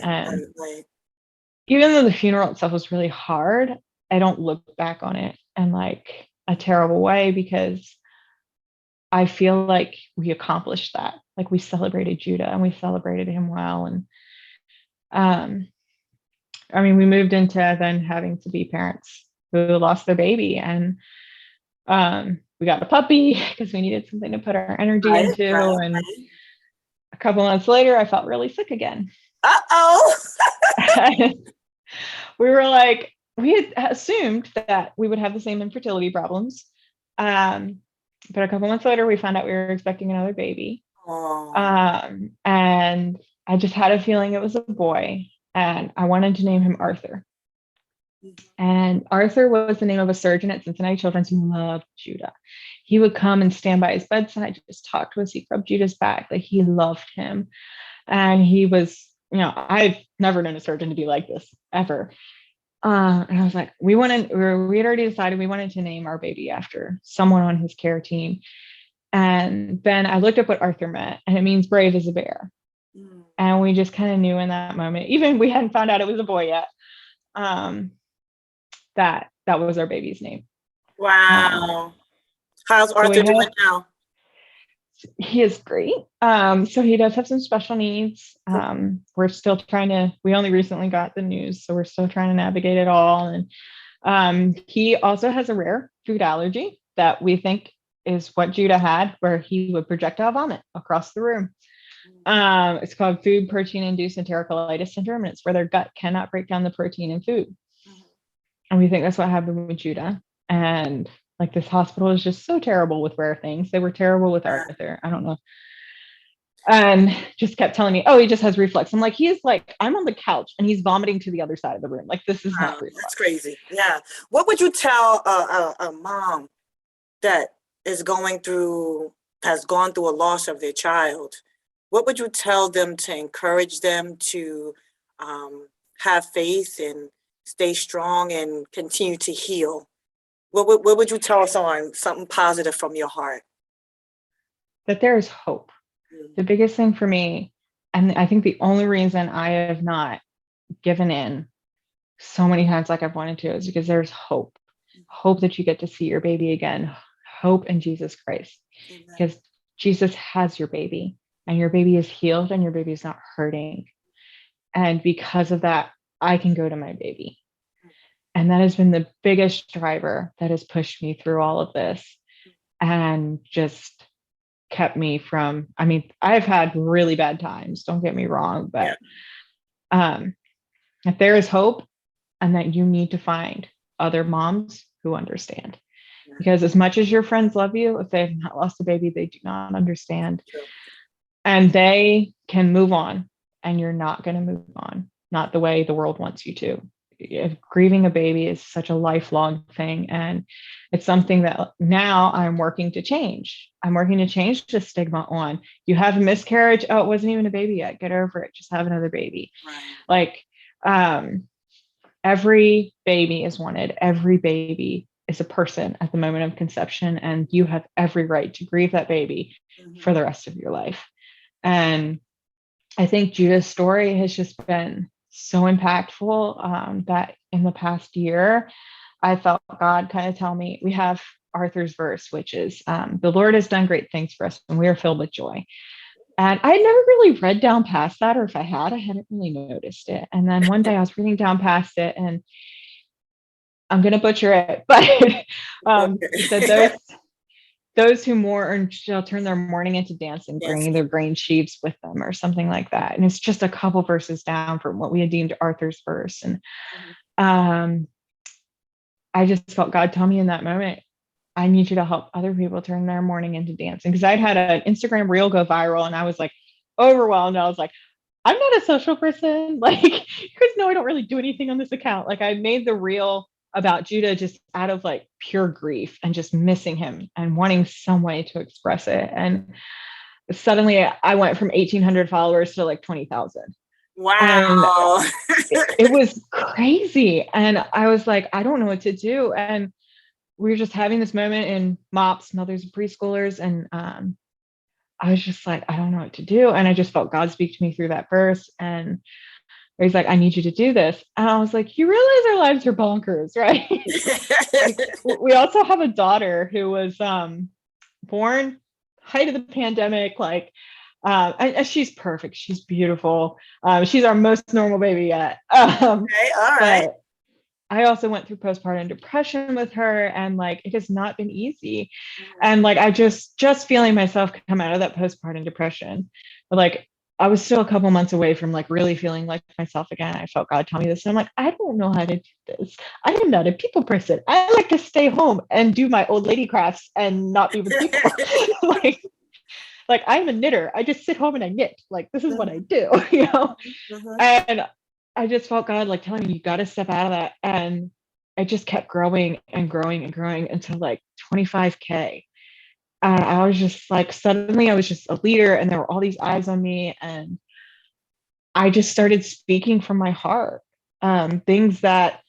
Even though the funeral itself was really hard, I don't look back on it in like a terrible way, because I feel like we accomplished that. Like, we celebrated Judah and we celebrated him well. And I mean, we moved into then having to be parents who lost their baby, and we got a puppy because we needed something to put our energy into. And a couple months later, I felt really sick again. We were like, we had assumed that we would have the same infertility problems. But a couple months later, we found out we were expecting another baby. And I just had a feeling it was a boy, and I wanted to name him Arthur. And Arthur was the name of a surgeon at Cincinnati Children's who loved Judah. He would come and stand by his bedside, just talk to us. He rubbed Judah's back. Like, he loved him. And he was, I've never known a surgeon to be like this ever. And I was like, we had already decided we wanted to name our baby after someone on his care team. And then I looked up what Arthur meant, and it means brave as a bear. And we just kind of knew in that moment, even we hadn't found out it was a boy yet, that was our baby's name. Wow. How's Arthur doing now? He is great. So he does have some special needs. We're still we only recently got the news, so we're still trying to navigate it all. And he also has a rare food allergy that we think is what Judah had, where he would projectile vomit across the room. It's called food protein induced enterocolitis syndrome, and it's where their gut cannot break down the protein in food. And we think that's what happened with Judah. And like, this hospital is just so terrible with rare things. They were terrible with Arthur. I don't know. And just kept telling me, oh, he just has reflux. I'm like, I'm on the couch and he's vomiting to the other side of the room. Like, this is not reflux. That's crazy. Yeah. What would you tell a mom that has gone through a loss of their child? What would you tell them to encourage them to have faith and stay strong and continue to heal? What would you tell someone, something positive from your heart? That there is hope. The biggest thing for me, and I think the only reason I have not given in so many times like I've wanted to, is because there's hope. Hope that you get to see your baby again. Hope in Jesus Christ. Amen. Because Jesus has your baby, and your baby is healed, and your baby is not hurting. And because of that, I can go to my baby. And that has been the biggest driver that has pushed me through all of this, and just kept me from, I mean, I've had really bad times, don't get me wrong, but if there is hope, and that you need to find other moms who understand, because as much as your friends love you, if they've not lost a baby, they do not understand. And they can move on, and you're not going to move on, not the way the world wants you to. If grieving a baby is such a lifelong thing. And It's something that now I'm working to change. I'm working to change the stigma on, you have a miscarriage. Oh, it wasn't even a baby yet. Get over it. Just have another baby. Right. Like, every baby is wanted. Every baby is a person at the moment of conception, and you have every right to grieve that baby for the rest of your life. And I think Judah's story has just been so impactful, that in the past year, I felt God kind of tell me, we have Arthur's verse, which is, the Lord has done great things for us and we are filled with joy. And I never really read down past that, or if I had, I hadn't really noticed it. And then one day I was reading down past it, and I'm going to butcher it, but it said, those who mourn shall turn their mourning into dancing, bringing their grain sheaves with them, or something like that. And it's just a couple verses down from what we had deemed Arthur's verse. And I just felt God tell me in that moment, I need you to help other people turn their mourning into dancing. Because I'd had an Instagram reel go viral, and I was like overwhelmed. I was like, I'm not a social person. Like, you guys know I don't really do anything on this account. Like, I made the reel about Judah just out of like pure grief and just missing him and wanting some way to express it. And suddenly I went from 1,800 followers to like 20,000. Wow. And it was crazy. And I was like, I don't know what to do. And we were just having this moment in MOPS, mothers and preschoolers. And I was just like, I don't know what to do. And I just felt God speak to me through that verse. And he's like, I need you to do this. And I was like, you realize our lives are bonkers, right? Like, we also have a daughter who was born height of the pandemic. Like, and she's perfect. She's beautiful. She's our most normal baby yet. Okay, all right. But I also went through postpartum depression with her, and like, it has not been easy. And like, I just feeling myself come out of that postpartum depression. But like, I was still a couple months away from like really feeling like myself again. I felt God tell me this. And I'm like, I don't know how to do this. I am not a people person. I like to stay home and do my old lady crafts and not be with people. like I'm a knitter. I just sit home and I knit. Like, this is what I do, you know? And I just felt God like telling me, you got to step out of that. And I just kept growing and growing and growing until like 25K. And I was just like, suddenly I was just a leader, and there were all these eyes on me. And I just started speaking from my heart, things that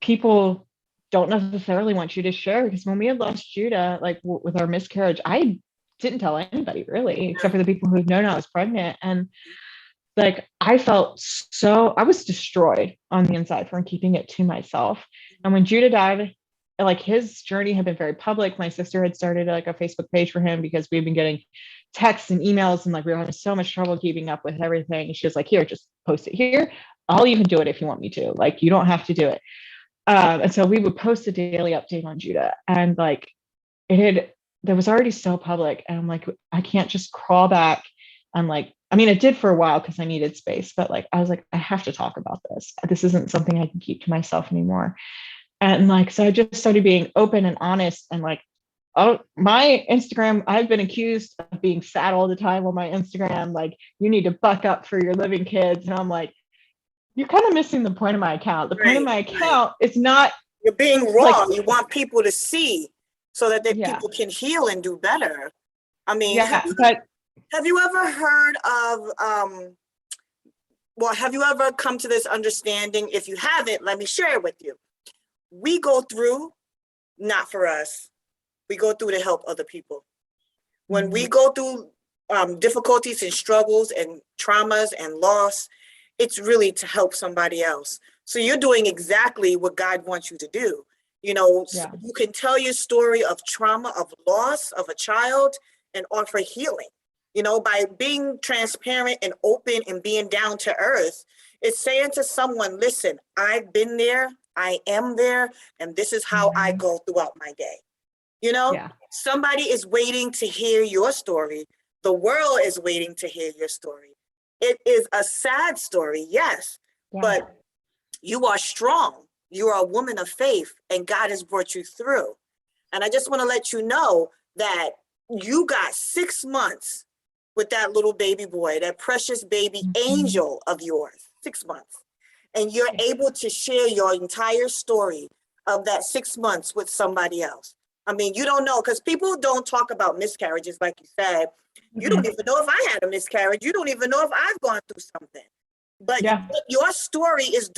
people don't necessarily want you to share. Because when we had lost Judah, like with our miscarriage, I didn't tell anybody really, except for the people who had known I was pregnant. And like, I felt I was destroyed on the inside from keeping it to myself. And when Judah died, like, his journey had been very public. My sister had started like a Facebook page for him because we've been getting texts and emails, and like, we were having so much trouble keeping up with everything. And she was like, here, just post it here. I'll even do it if you want me to. Like, you don't have to do it. And so we would post a daily update on Judah. And like, that was already so public. And I'm like, I can't just crawl back. I'm like, I mean, it did for a while because I needed space, but like, I was like, I have to talk about this. This isn't something I can keep to myself anymore. And like, so I just started being open and honest. And like, oh, my Instagram, I've been accused of being sad all the time on my Instagram. Like, you need to buck up for your living kids. And I'm like, you're kind of missing the point of my account. The point of my account is not. You're being raw. Like, you want people to see so that people can heal and do better. I mean, have you ever heard of, have you ever come to this understanding? If you haven't, let me share it with you. We go through, not for us, we go through to help other people. When we go through difficulties and struggles and traumas and loss, it's really to help somebody else. So you're doing exactly what God wants you to do. You know, you can tell your story of trauma, of loss of a child, and offer healing. You know, by being transparent and open and being down to earth, it's saying to someone, listen, I've been there, I am there, and this is how I go throughout my day. You know, somebody is waiting to hear your story. The world is waiting to hear your story. It is a sad story, yes, but you are strong. You are a woman of faith, and God has brought you through. And I just want to let you know that you got 6 months with that little baby boy, that precious baby angel of yours, 6 months. And you're able to share your entire story of that 6 months with somebody else? I mean, you don't know, because people don't talk about miscarriages, like you said. You don't even know if I had a miscarriage. You don't even know if I've gone through something. But Yeah. your story is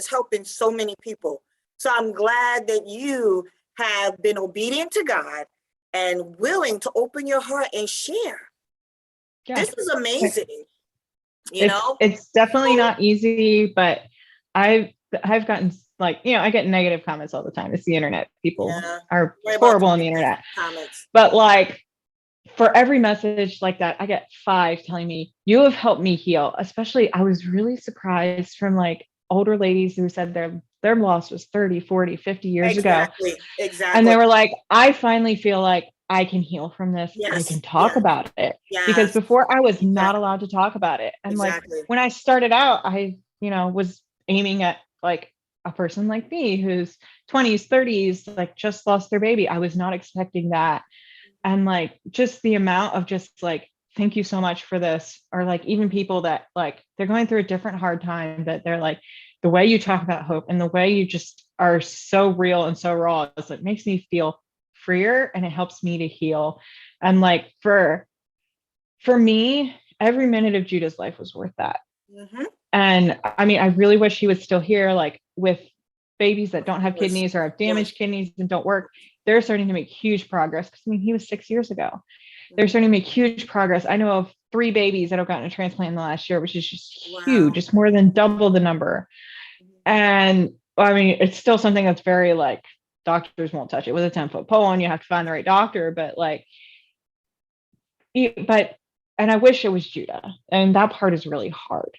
helping so many people. So I'm glad that you have been obedient to God and willing to open your heart and share. Yeah. This is amazing. You know, it's definitely not easy, but I've gotten like, I get negative comments all the time. It's the internet. People are horrible on the internet. Comments. But like, for every message like that, I get 5 telling me, you have helped me heal. Especially, I was really surprised from like older ladies who said their loss was 30, 40, 50 years ago. Exactly. And they were like, I finally feel like I can heal from this. I can talk about it. Because before I was not allowed to talk about it. And like, when I started out, I, was aiming at like a person like me who's 20s, 30s, like just lost their baby. I was not expecting that. And like, just the amount of just like, thank you so much for this. Or like, even people that like, they're going through a different hard time, that they're like, the way you talk about hope and the way you just are so real and so raw, it makes me feel freer, and it helps me to heal. And like, for me, every minute of Judah's life was worth that. And I mean, I really wish he was still here, like with babies that don't have kidneys or have damaged kidneys and don't work. They're starting to make huge progress. Because I mean, he was 6 years ago. They're starting to make huge progress. I know of 3 babies that have gotten a transplant in the last year, which is just huge. It's more than double the number. And I mean, it's still something that's very like, doctors won't touch it with a 10-foot pole, and you have to find the right doctor. But like, and I wish it was Judah. And that part is really hard,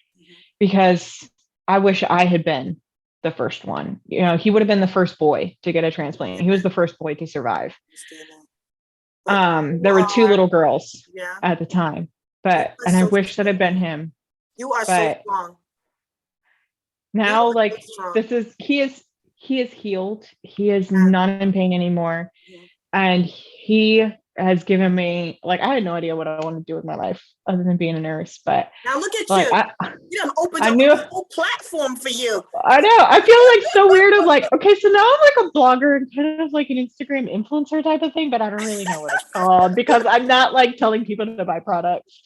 because I wish I had been the first one. He would have been the first boy to get a transplant. He was the first boy to survive. There were 2 little girls at the time, and I wish that had been him. You are so strong. Now, like, he is healed. He is not in pain anymore. And he has given me, like, I had no idea what I wanted to do with my life other than being a nurse. But now look at like, you done opened up a whole platform for you. I know. I feel like so weird. I'm like, okay, so now I'm like a blogger and kind of like an Instagram influencer type of thing, but I don't really know what it's called, because I'm not like telling people to buy products.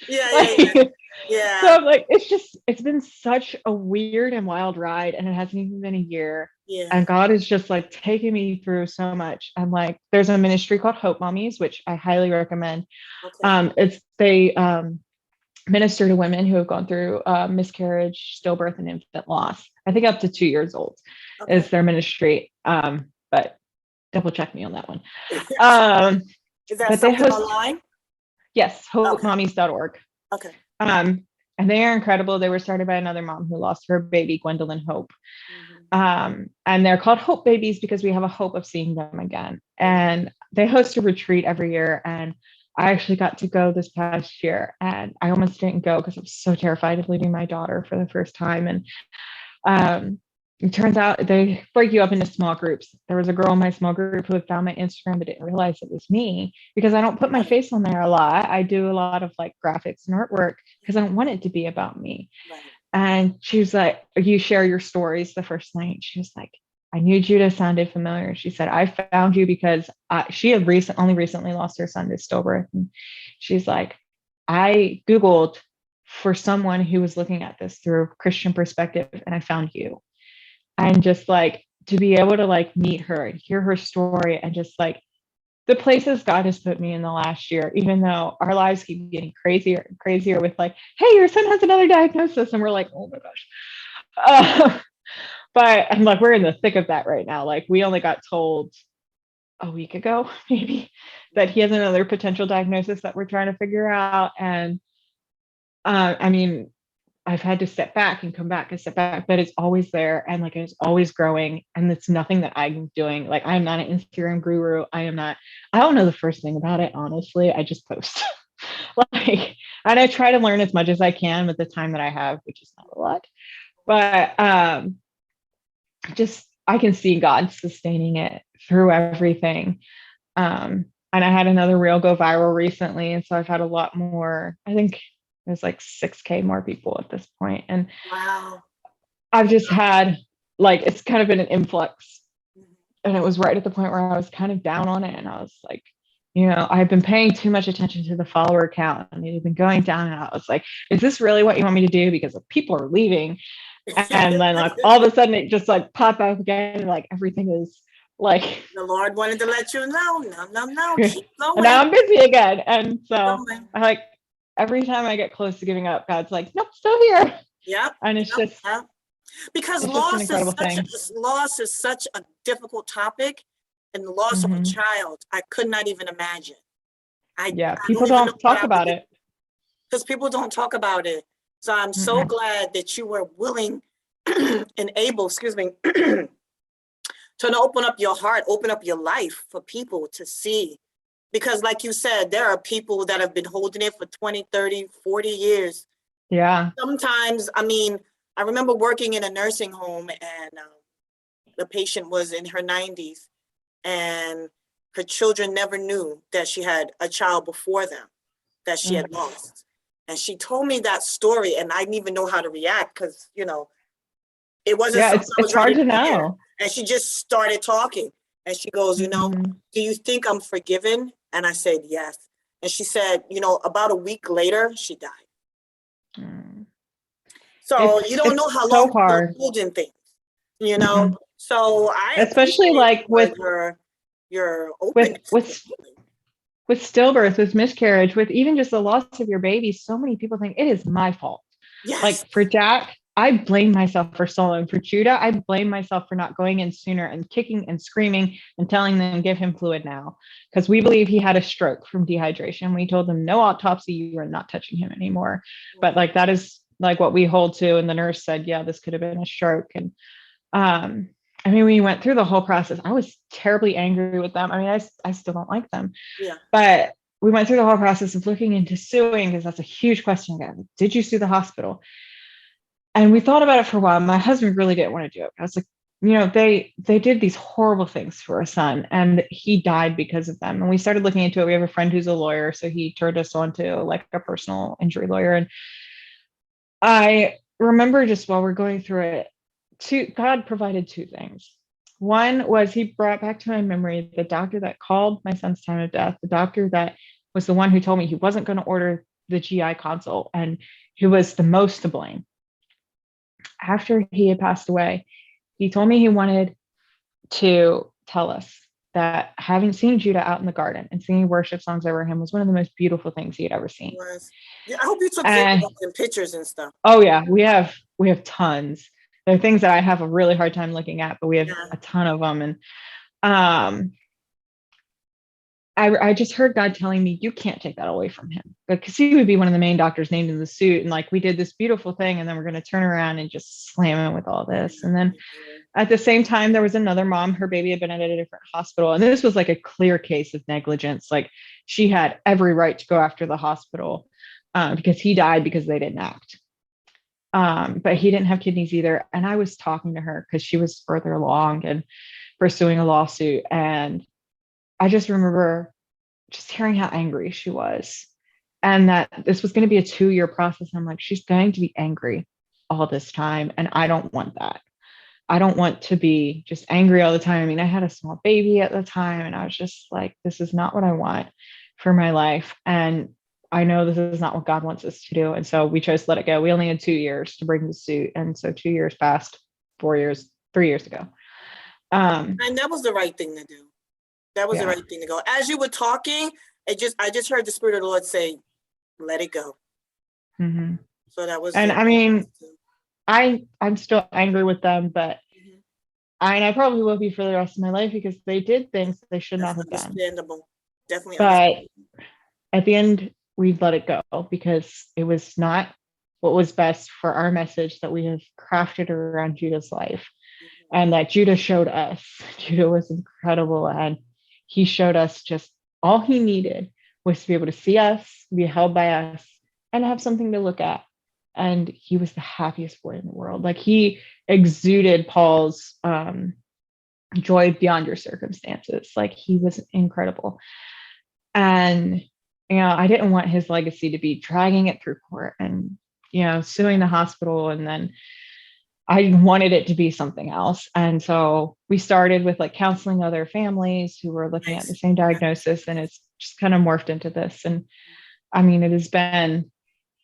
Yeah. So I'm like, it's been such a weird and wild ride, and it hasn't even been a year. And God is just like taking me through so much. And like, there's a ministry called Hope Mommies, which I highly recommend. They minister to women who have gone through miscarriage, stillbirth, and infant loss. I think up to 2 years old is their ministry. But double check me on that one. Is that something online? Yes, hopemommies.org. Okay. And they are incredible. They were started by another mom who lost her baby, Gwendolyn Hope. And they're called Hope Babies because we have a hope of seeing them again. And they host a retreat every year. And I actually got to go this past year, and I almost didn't go because I was so terrified of leaving my daughter for the first time. And it turns out they break you up into small groups. There was a girl in my small group who had found my Instagram but didn't realize it was me, because I don't put my face on there a lot. I do a lot of like graphics and artwork because I don't want it to be about me. And she was like, you share your stories the first night. She was like, I knew Judah sounded familiar. She said, I found you because she had only recently lost her son to stillbirth. And she's like, I Googled for someone who was looking at this through a Christian perspective, and I found you. And just like, to be able to like meet her and hear her story, and just like the places God has put me in the last year, even though our lives keep getting crazier and crazier with like, hey, your son has another diagnosis. And we're like, oh my gosh. But I'm like, we're in the thick of that right now. Like, we only got told a week ago, maybe, that he has another potential diagnosis that we're trying to figure out. And I mean, I've had to step back and come back and step back, but it's always there. And like, it's always growing. And it's nothing that I'm doing. Like, I'm not an Instagram guru. I don't know the first thing about it, honestly. I just post. Like, and I try to learn as much as I can with the time that I have, which is not a lot. But I can see God sustaining it through everything. And I had another reel go viral recently. And so I've had a lot more, I think there's like 6K more people at this point. And wow. I've just had like, it's kind of been an influx And it was right at the point where I was kind of down on it. And I was like, I've been paying too much attention to the follower count and it had been going down. And I was like, is this really what you want me to do? Because people are leaving. And then like all of a sudden it just like popped up again. And like everything is like The Lord wanted to let you know. No, keep and now going. I'm busy again. And so Going. I like every time I get close to giving up, God's like, nope, still here. Yep. And it's Yep. just Yep. Because it's just an loss incredible thing. loss is such a difficult topic, and the loss of a child, I could not even imagine. People don't talk about it. Because people don't talk about it. So I'm so glad that you were willing and able, excuse me, to open up your heart, open up your life for people to see. Because like you said, there are people that have been holding it for 20, 30, 40 years. Yeah. Sometimes, I mean, I remember working in a nursing home and the patient was in her 90s and her children never knew that she had a child before them that she had lost. And she told me that story and I didn't even know how to react because, it wasn't something I was it's hard ready to know. hear. And she just started talking and she goes, do you think I'm forgiven? And I said, yes. And she said, about a week later, she died. So you don't know how long so hard. holding things, So I especially like with your openness. With stillbirth, with miscarriage, with even just the loss of your baby, so many people think it is my fault. Yes. Like for Jack, I blame myself for so long. For Judah, I blame myself for not going in sooner and kicking and screaming and telling them, give him fluid now. Because we believe he had a stroke from dehydration. We told them no autopsy, you are not touching him anymore. But like that is like what we hold to. And the nurse said, yeah, this could have been a stroke. And I mean, we went through the whole process. I was terribly angry with them. I mean, I still don't like them. Yeah. But we went through the whole process of looking into suing because that's a huge question again. Did you sue the hospital? And we thought about it for a while. My husband really didn't want to do it. I was like, they did these horrible things to our son and he died because of them. And we started looking into it. We have a friend who's a lawyer. So he turned us on to like a personal injury lawyer. And I remember just while we're going through it, God provided two things. One was he brought back to my memory the doctor that called my son's time of death, the doctor that was the one who told me he wasn't going to order the GI consult and who was the most to blame. After he had passed away, he told me he wanted to tell us that having seen Judah out in the garden and singing worship songs over him was one of the most beautiful things he had ever seen. Yeah, I hope you took videos and pictures and stuff. Oh yeah, we have tons. There are things that I have a really hard time looking at, but we have a ton of them. And I just heard God telling me, you can't take that away from him, because he would be one of the main doctors named in the suit. And like, we did this beautiful thing and then we're going to turn around and just slam him with all this. And then at the same time, there was another mom, her baby had been at a different hospital. And this was like a clear case of negligence. Like she had every right to go after the hospital because he died because they didn't act. But he didn't have kidneys either. And I was talking to her because she was further along and pursuing a lawsuit. And I just remember just hearing how angry she was and that this was going to be a 2-year process. I'm like, she's going to be angry all this time. And I don't want that. I don't want to be just angry all the time. I mean, I had a small baby at the time and I was just like, this is not what I want for my life. And I know this is not what God wants us to do. And so we chose to let it go. We only had 2 years to bring the suit. And so 2 years passed, 4 years, 3 years ago. And that was the right thing to do. That was the right thing to go. As you were talking, I just heard the Spirit of the Lord say, let it go. Mm-hmm. So that was. And I mean, I'm still angry with them, but I probably will be for the rest of my life because they did things they should not have done. Understandable. Definitely. But at the end, we let it go because it was not what was best for our message that we have crafted around Judah's life. And that Judah showed us. Judah was incredible. And he showed us just all he needed was to be able to see us, be held by us, and have something to look at. And he was the happiest boy in the world. Like he exuded Paul's joy beyond your circumstances. Like he was incredible. And, I didn't want his legacy to be dragging it through court and, suing the hospital. And then I wanted it to be something else. And so we started with like counseling other families who were looking at the Nice. same diagnosis, and it's just kind of morphed into this. And I mean, it has been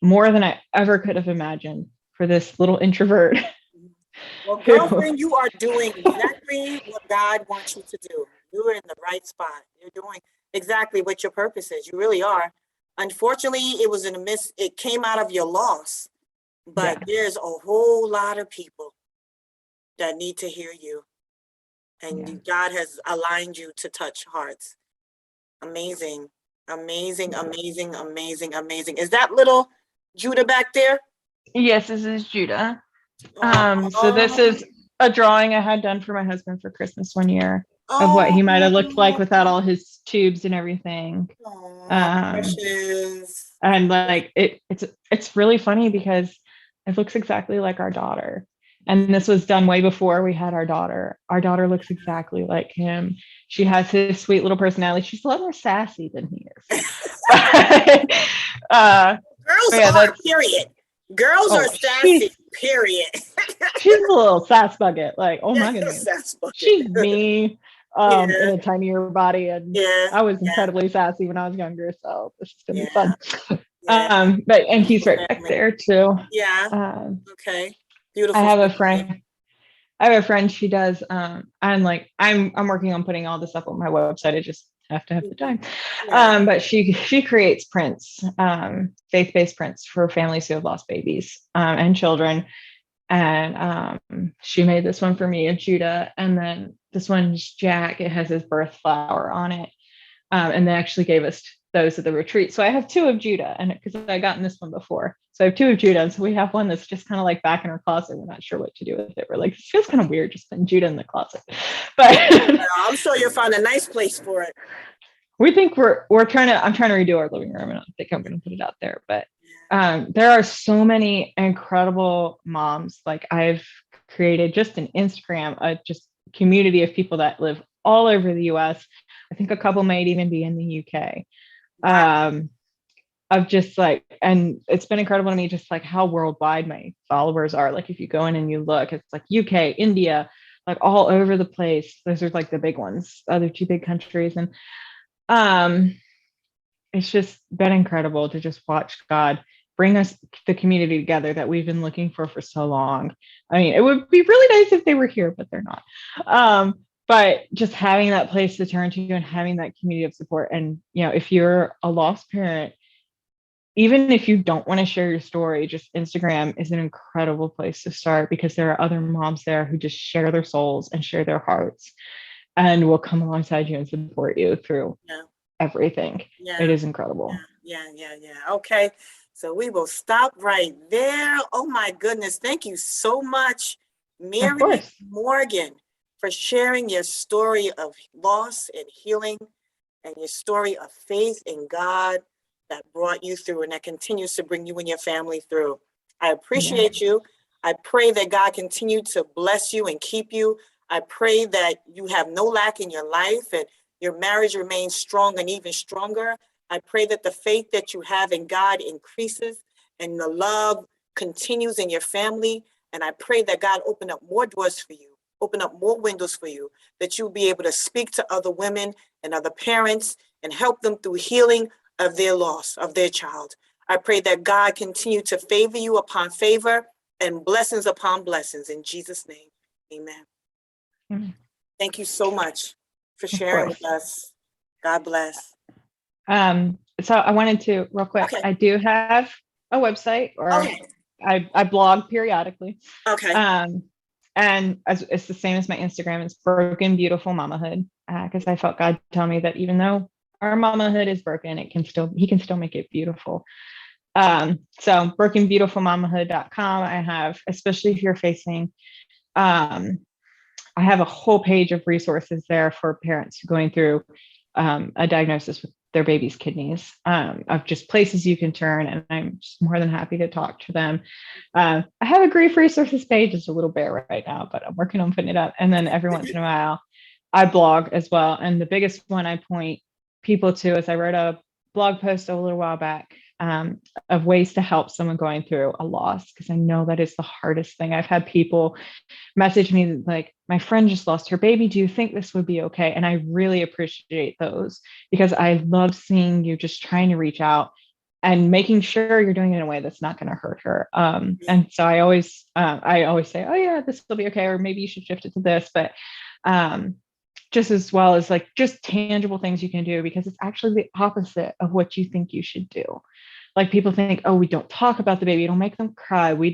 more than I ever could have imagined for this little introvert. Well, who, girlfriend, you are doing exactly what God wants you to do. You're in the right spot. You're doing exactly what your purpose is. You really are. Unfortunately, it was in a it came out of your loss, yeah, but there's a whole lot of people that need to hear you. And yeah, God has aligned you to touch hearts. Amazing, amazing, yeah. amazing, amazing, amazing. Is that little Judah back there? Yes, this is Judah. So this Oh, is a drawing I had done for my husband for Christmas one year of what he might have looked like oh, without all his tubes and everything. oh, Um, precious. and like it's really funny because it looks exactly like our daughter. And this was done way before we had our daughter. Our daughter looks exactly like him. She has his sweet little personality. She's a lot more sassy than he is. uh, Girls yeah, are, that's period. Girls are sassy, she's period. she's a little sass bucket. Like, oh my goodness, Sass bucket. she's me in Yeah, a tinier body. And yeah, I was yeah, incredibly sassy when I was younger, so this is gonna be yeah, fun. yeah. And he's Beautiful right back family. there too. Yeah, Um, okay. I Beautiful have a family. friend. I have a friend. She does. I'm working on putting all this up on my website. I just have to have the time. Yeah. But she creates prints, faith-based prints for families who have lost babies and children. And she made this one for me and Judah, and then this one's Jack. It has his birth flower on it. And they actually gave us those at the retreat. So I have two of Judah, and because I gotten this one before, so I have two of Judah. And so we have one that's just kind of like back in our closet. We're not sure what to do with it. We're like, it feels kind of weird just putting Judah in the closet, but I'm sure you'll find a nice place for it. we think we're trying to. I'm trying to redo our living room, and I think I'm going to put it out there. But there are so many incredible moms. Like I've created just an Instagram, a just community of people that live all over the U.S. I think a couple might even be in the U.K. Wow. Of just like, and it's been incredible to me just like how worldwide my followers are. Like if you go in and you look, it's like UK, India, like all over the place. Those are like the big ones, other two big countries. And um it's just been incredible to just watch God bring us the community together that we've been looking for so long. I mean, it would be really nice if they were here, but they're not. But just having that place to turn to and having that community of support. And if you're a lost parent, even if you don't want to share your story, just Instagram is an incredible place to start, because there are other moms there who just share their souls and share their hearts and will come alongside you and support you through Yeah. everything. Yeah. It is incredible. Yeah. Okay. So we will stop right there. Oh my goodness. Thank you so much, Of Miri course. Morgan, for sharing your story of loss and healing and your story of faith in God that brought you through and that continues to bring you and your family through. I appreciate you. I pray that God continue to bless you and keep you. I pray that you have no lack in your life and your marriage remains strong and even stronger. I pray that the faith that you have in God increases and the love continues in your family. And I pray that God open up more doors for you, open up more windows for you, that you'll be able to speak to other women and other parents and help them through healing of their loss of their child. I pray that God continue to favor you upon favor and blessings upon blessings in Jesus' name. Amen. Thank you so much for sharing with us. God bless. So I wanted to real quick. Okay. I do have a website, or Okay. I blog periodically. Okay. And it's the same as my Instagram. It's Broken Beautiful Mamahood, because I felt God tell me that even though our mamahood is broken, he can still make it beautiful. So brokenbeautifulmamahood.com. I have, especially if you're facing, I have a whole page of resources there for parents going through a diagnosis with their baby's kidneys, of just places you can turn. And I'm just more than happy to talk to them. I have a grief resources page. It's a little bare right now, but I'm working on putting it up. And then every once in a while, I blog as well. And the biggest one I point people to is I wrote a blog post a little while back of ways to help someone going through a loss, because I know that is the hardest thing. I've had people message me like, my friend just lost her baby. Do you think this would be okay? And I really appreciate those, because I love seeing you just trying to reach out and making sure you're doing it in a way that's not going to hurt her. And so I always say, oh yeah, this will be okay, or maybe you should shift it to this. But just as well as like just tangible things you can do, because it's actually the opposite of what you think you should do. Like people think, oh, we don't talk about the baby, we don't make them cry, we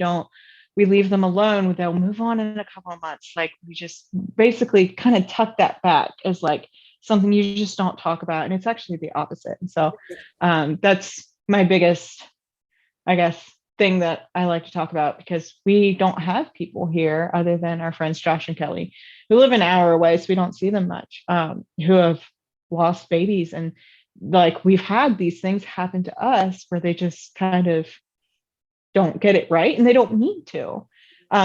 leave them alone, they'll move on in a couple of months. Like we just basically kind of tuck that back as like something you just don't talk about. And it's actually the opposite. And so that's my biggest, I guess, thing that I like to talk about, because we don't have people here other than our friends Josh and Kelly, who live an hour away, so we don't see them much, who have lost babies. And like we've had these things happen to us where they just kind of don't get it right, and they don't need to.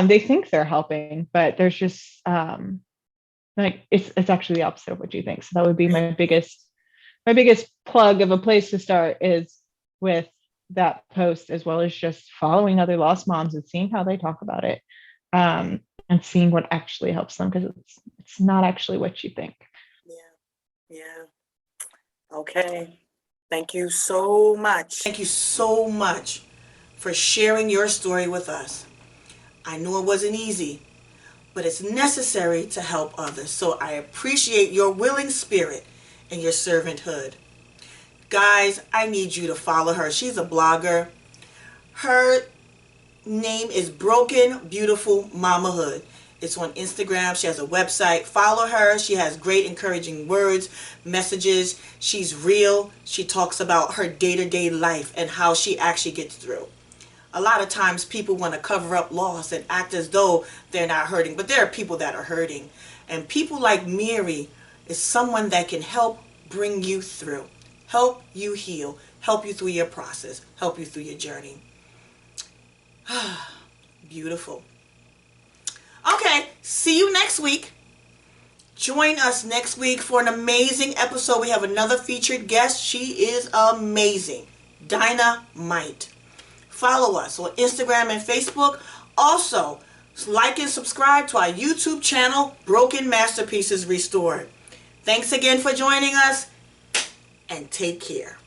They think they're helping, but there's just like it's actually the opposite of what you think. So that would be my biggest plug of a place to start, is with that post, as well as just following other lost moms and seeing how they talk about it, and seeing what actually helps them, because it's not actually what you think. Yeah. Okay. Thank you so much. Thank you so much for sharing your story with us. I know it wasn't easy, but it's necessary to help others. So I appreciate your willing spirit and your servanthood. Guys, I need you to follow her. She's a blogger. Her name is Broken Beautiful Mamahood. It's on Instagram. She has a website. Follow her. She has great encouraging words, messages. She's real. She talks about her day-to-day life and how she actually gets through. A lot of times people want to cover up loss and act as though they're not hurting, but there are people that are hurting. And people like Miri is someone that can help bring you through, help you heal, help you through your process, help you through your journey. Beautiful. Okay, see you next week. Join us next week for an amazing episode. We have another featured guest. She is amazing. Dynamite. Follow us on Instagram and Facebook. Also, like and subscribe to our YouTube channel, Broken Masterpieces Restored. Thanks again for joining us, and take care.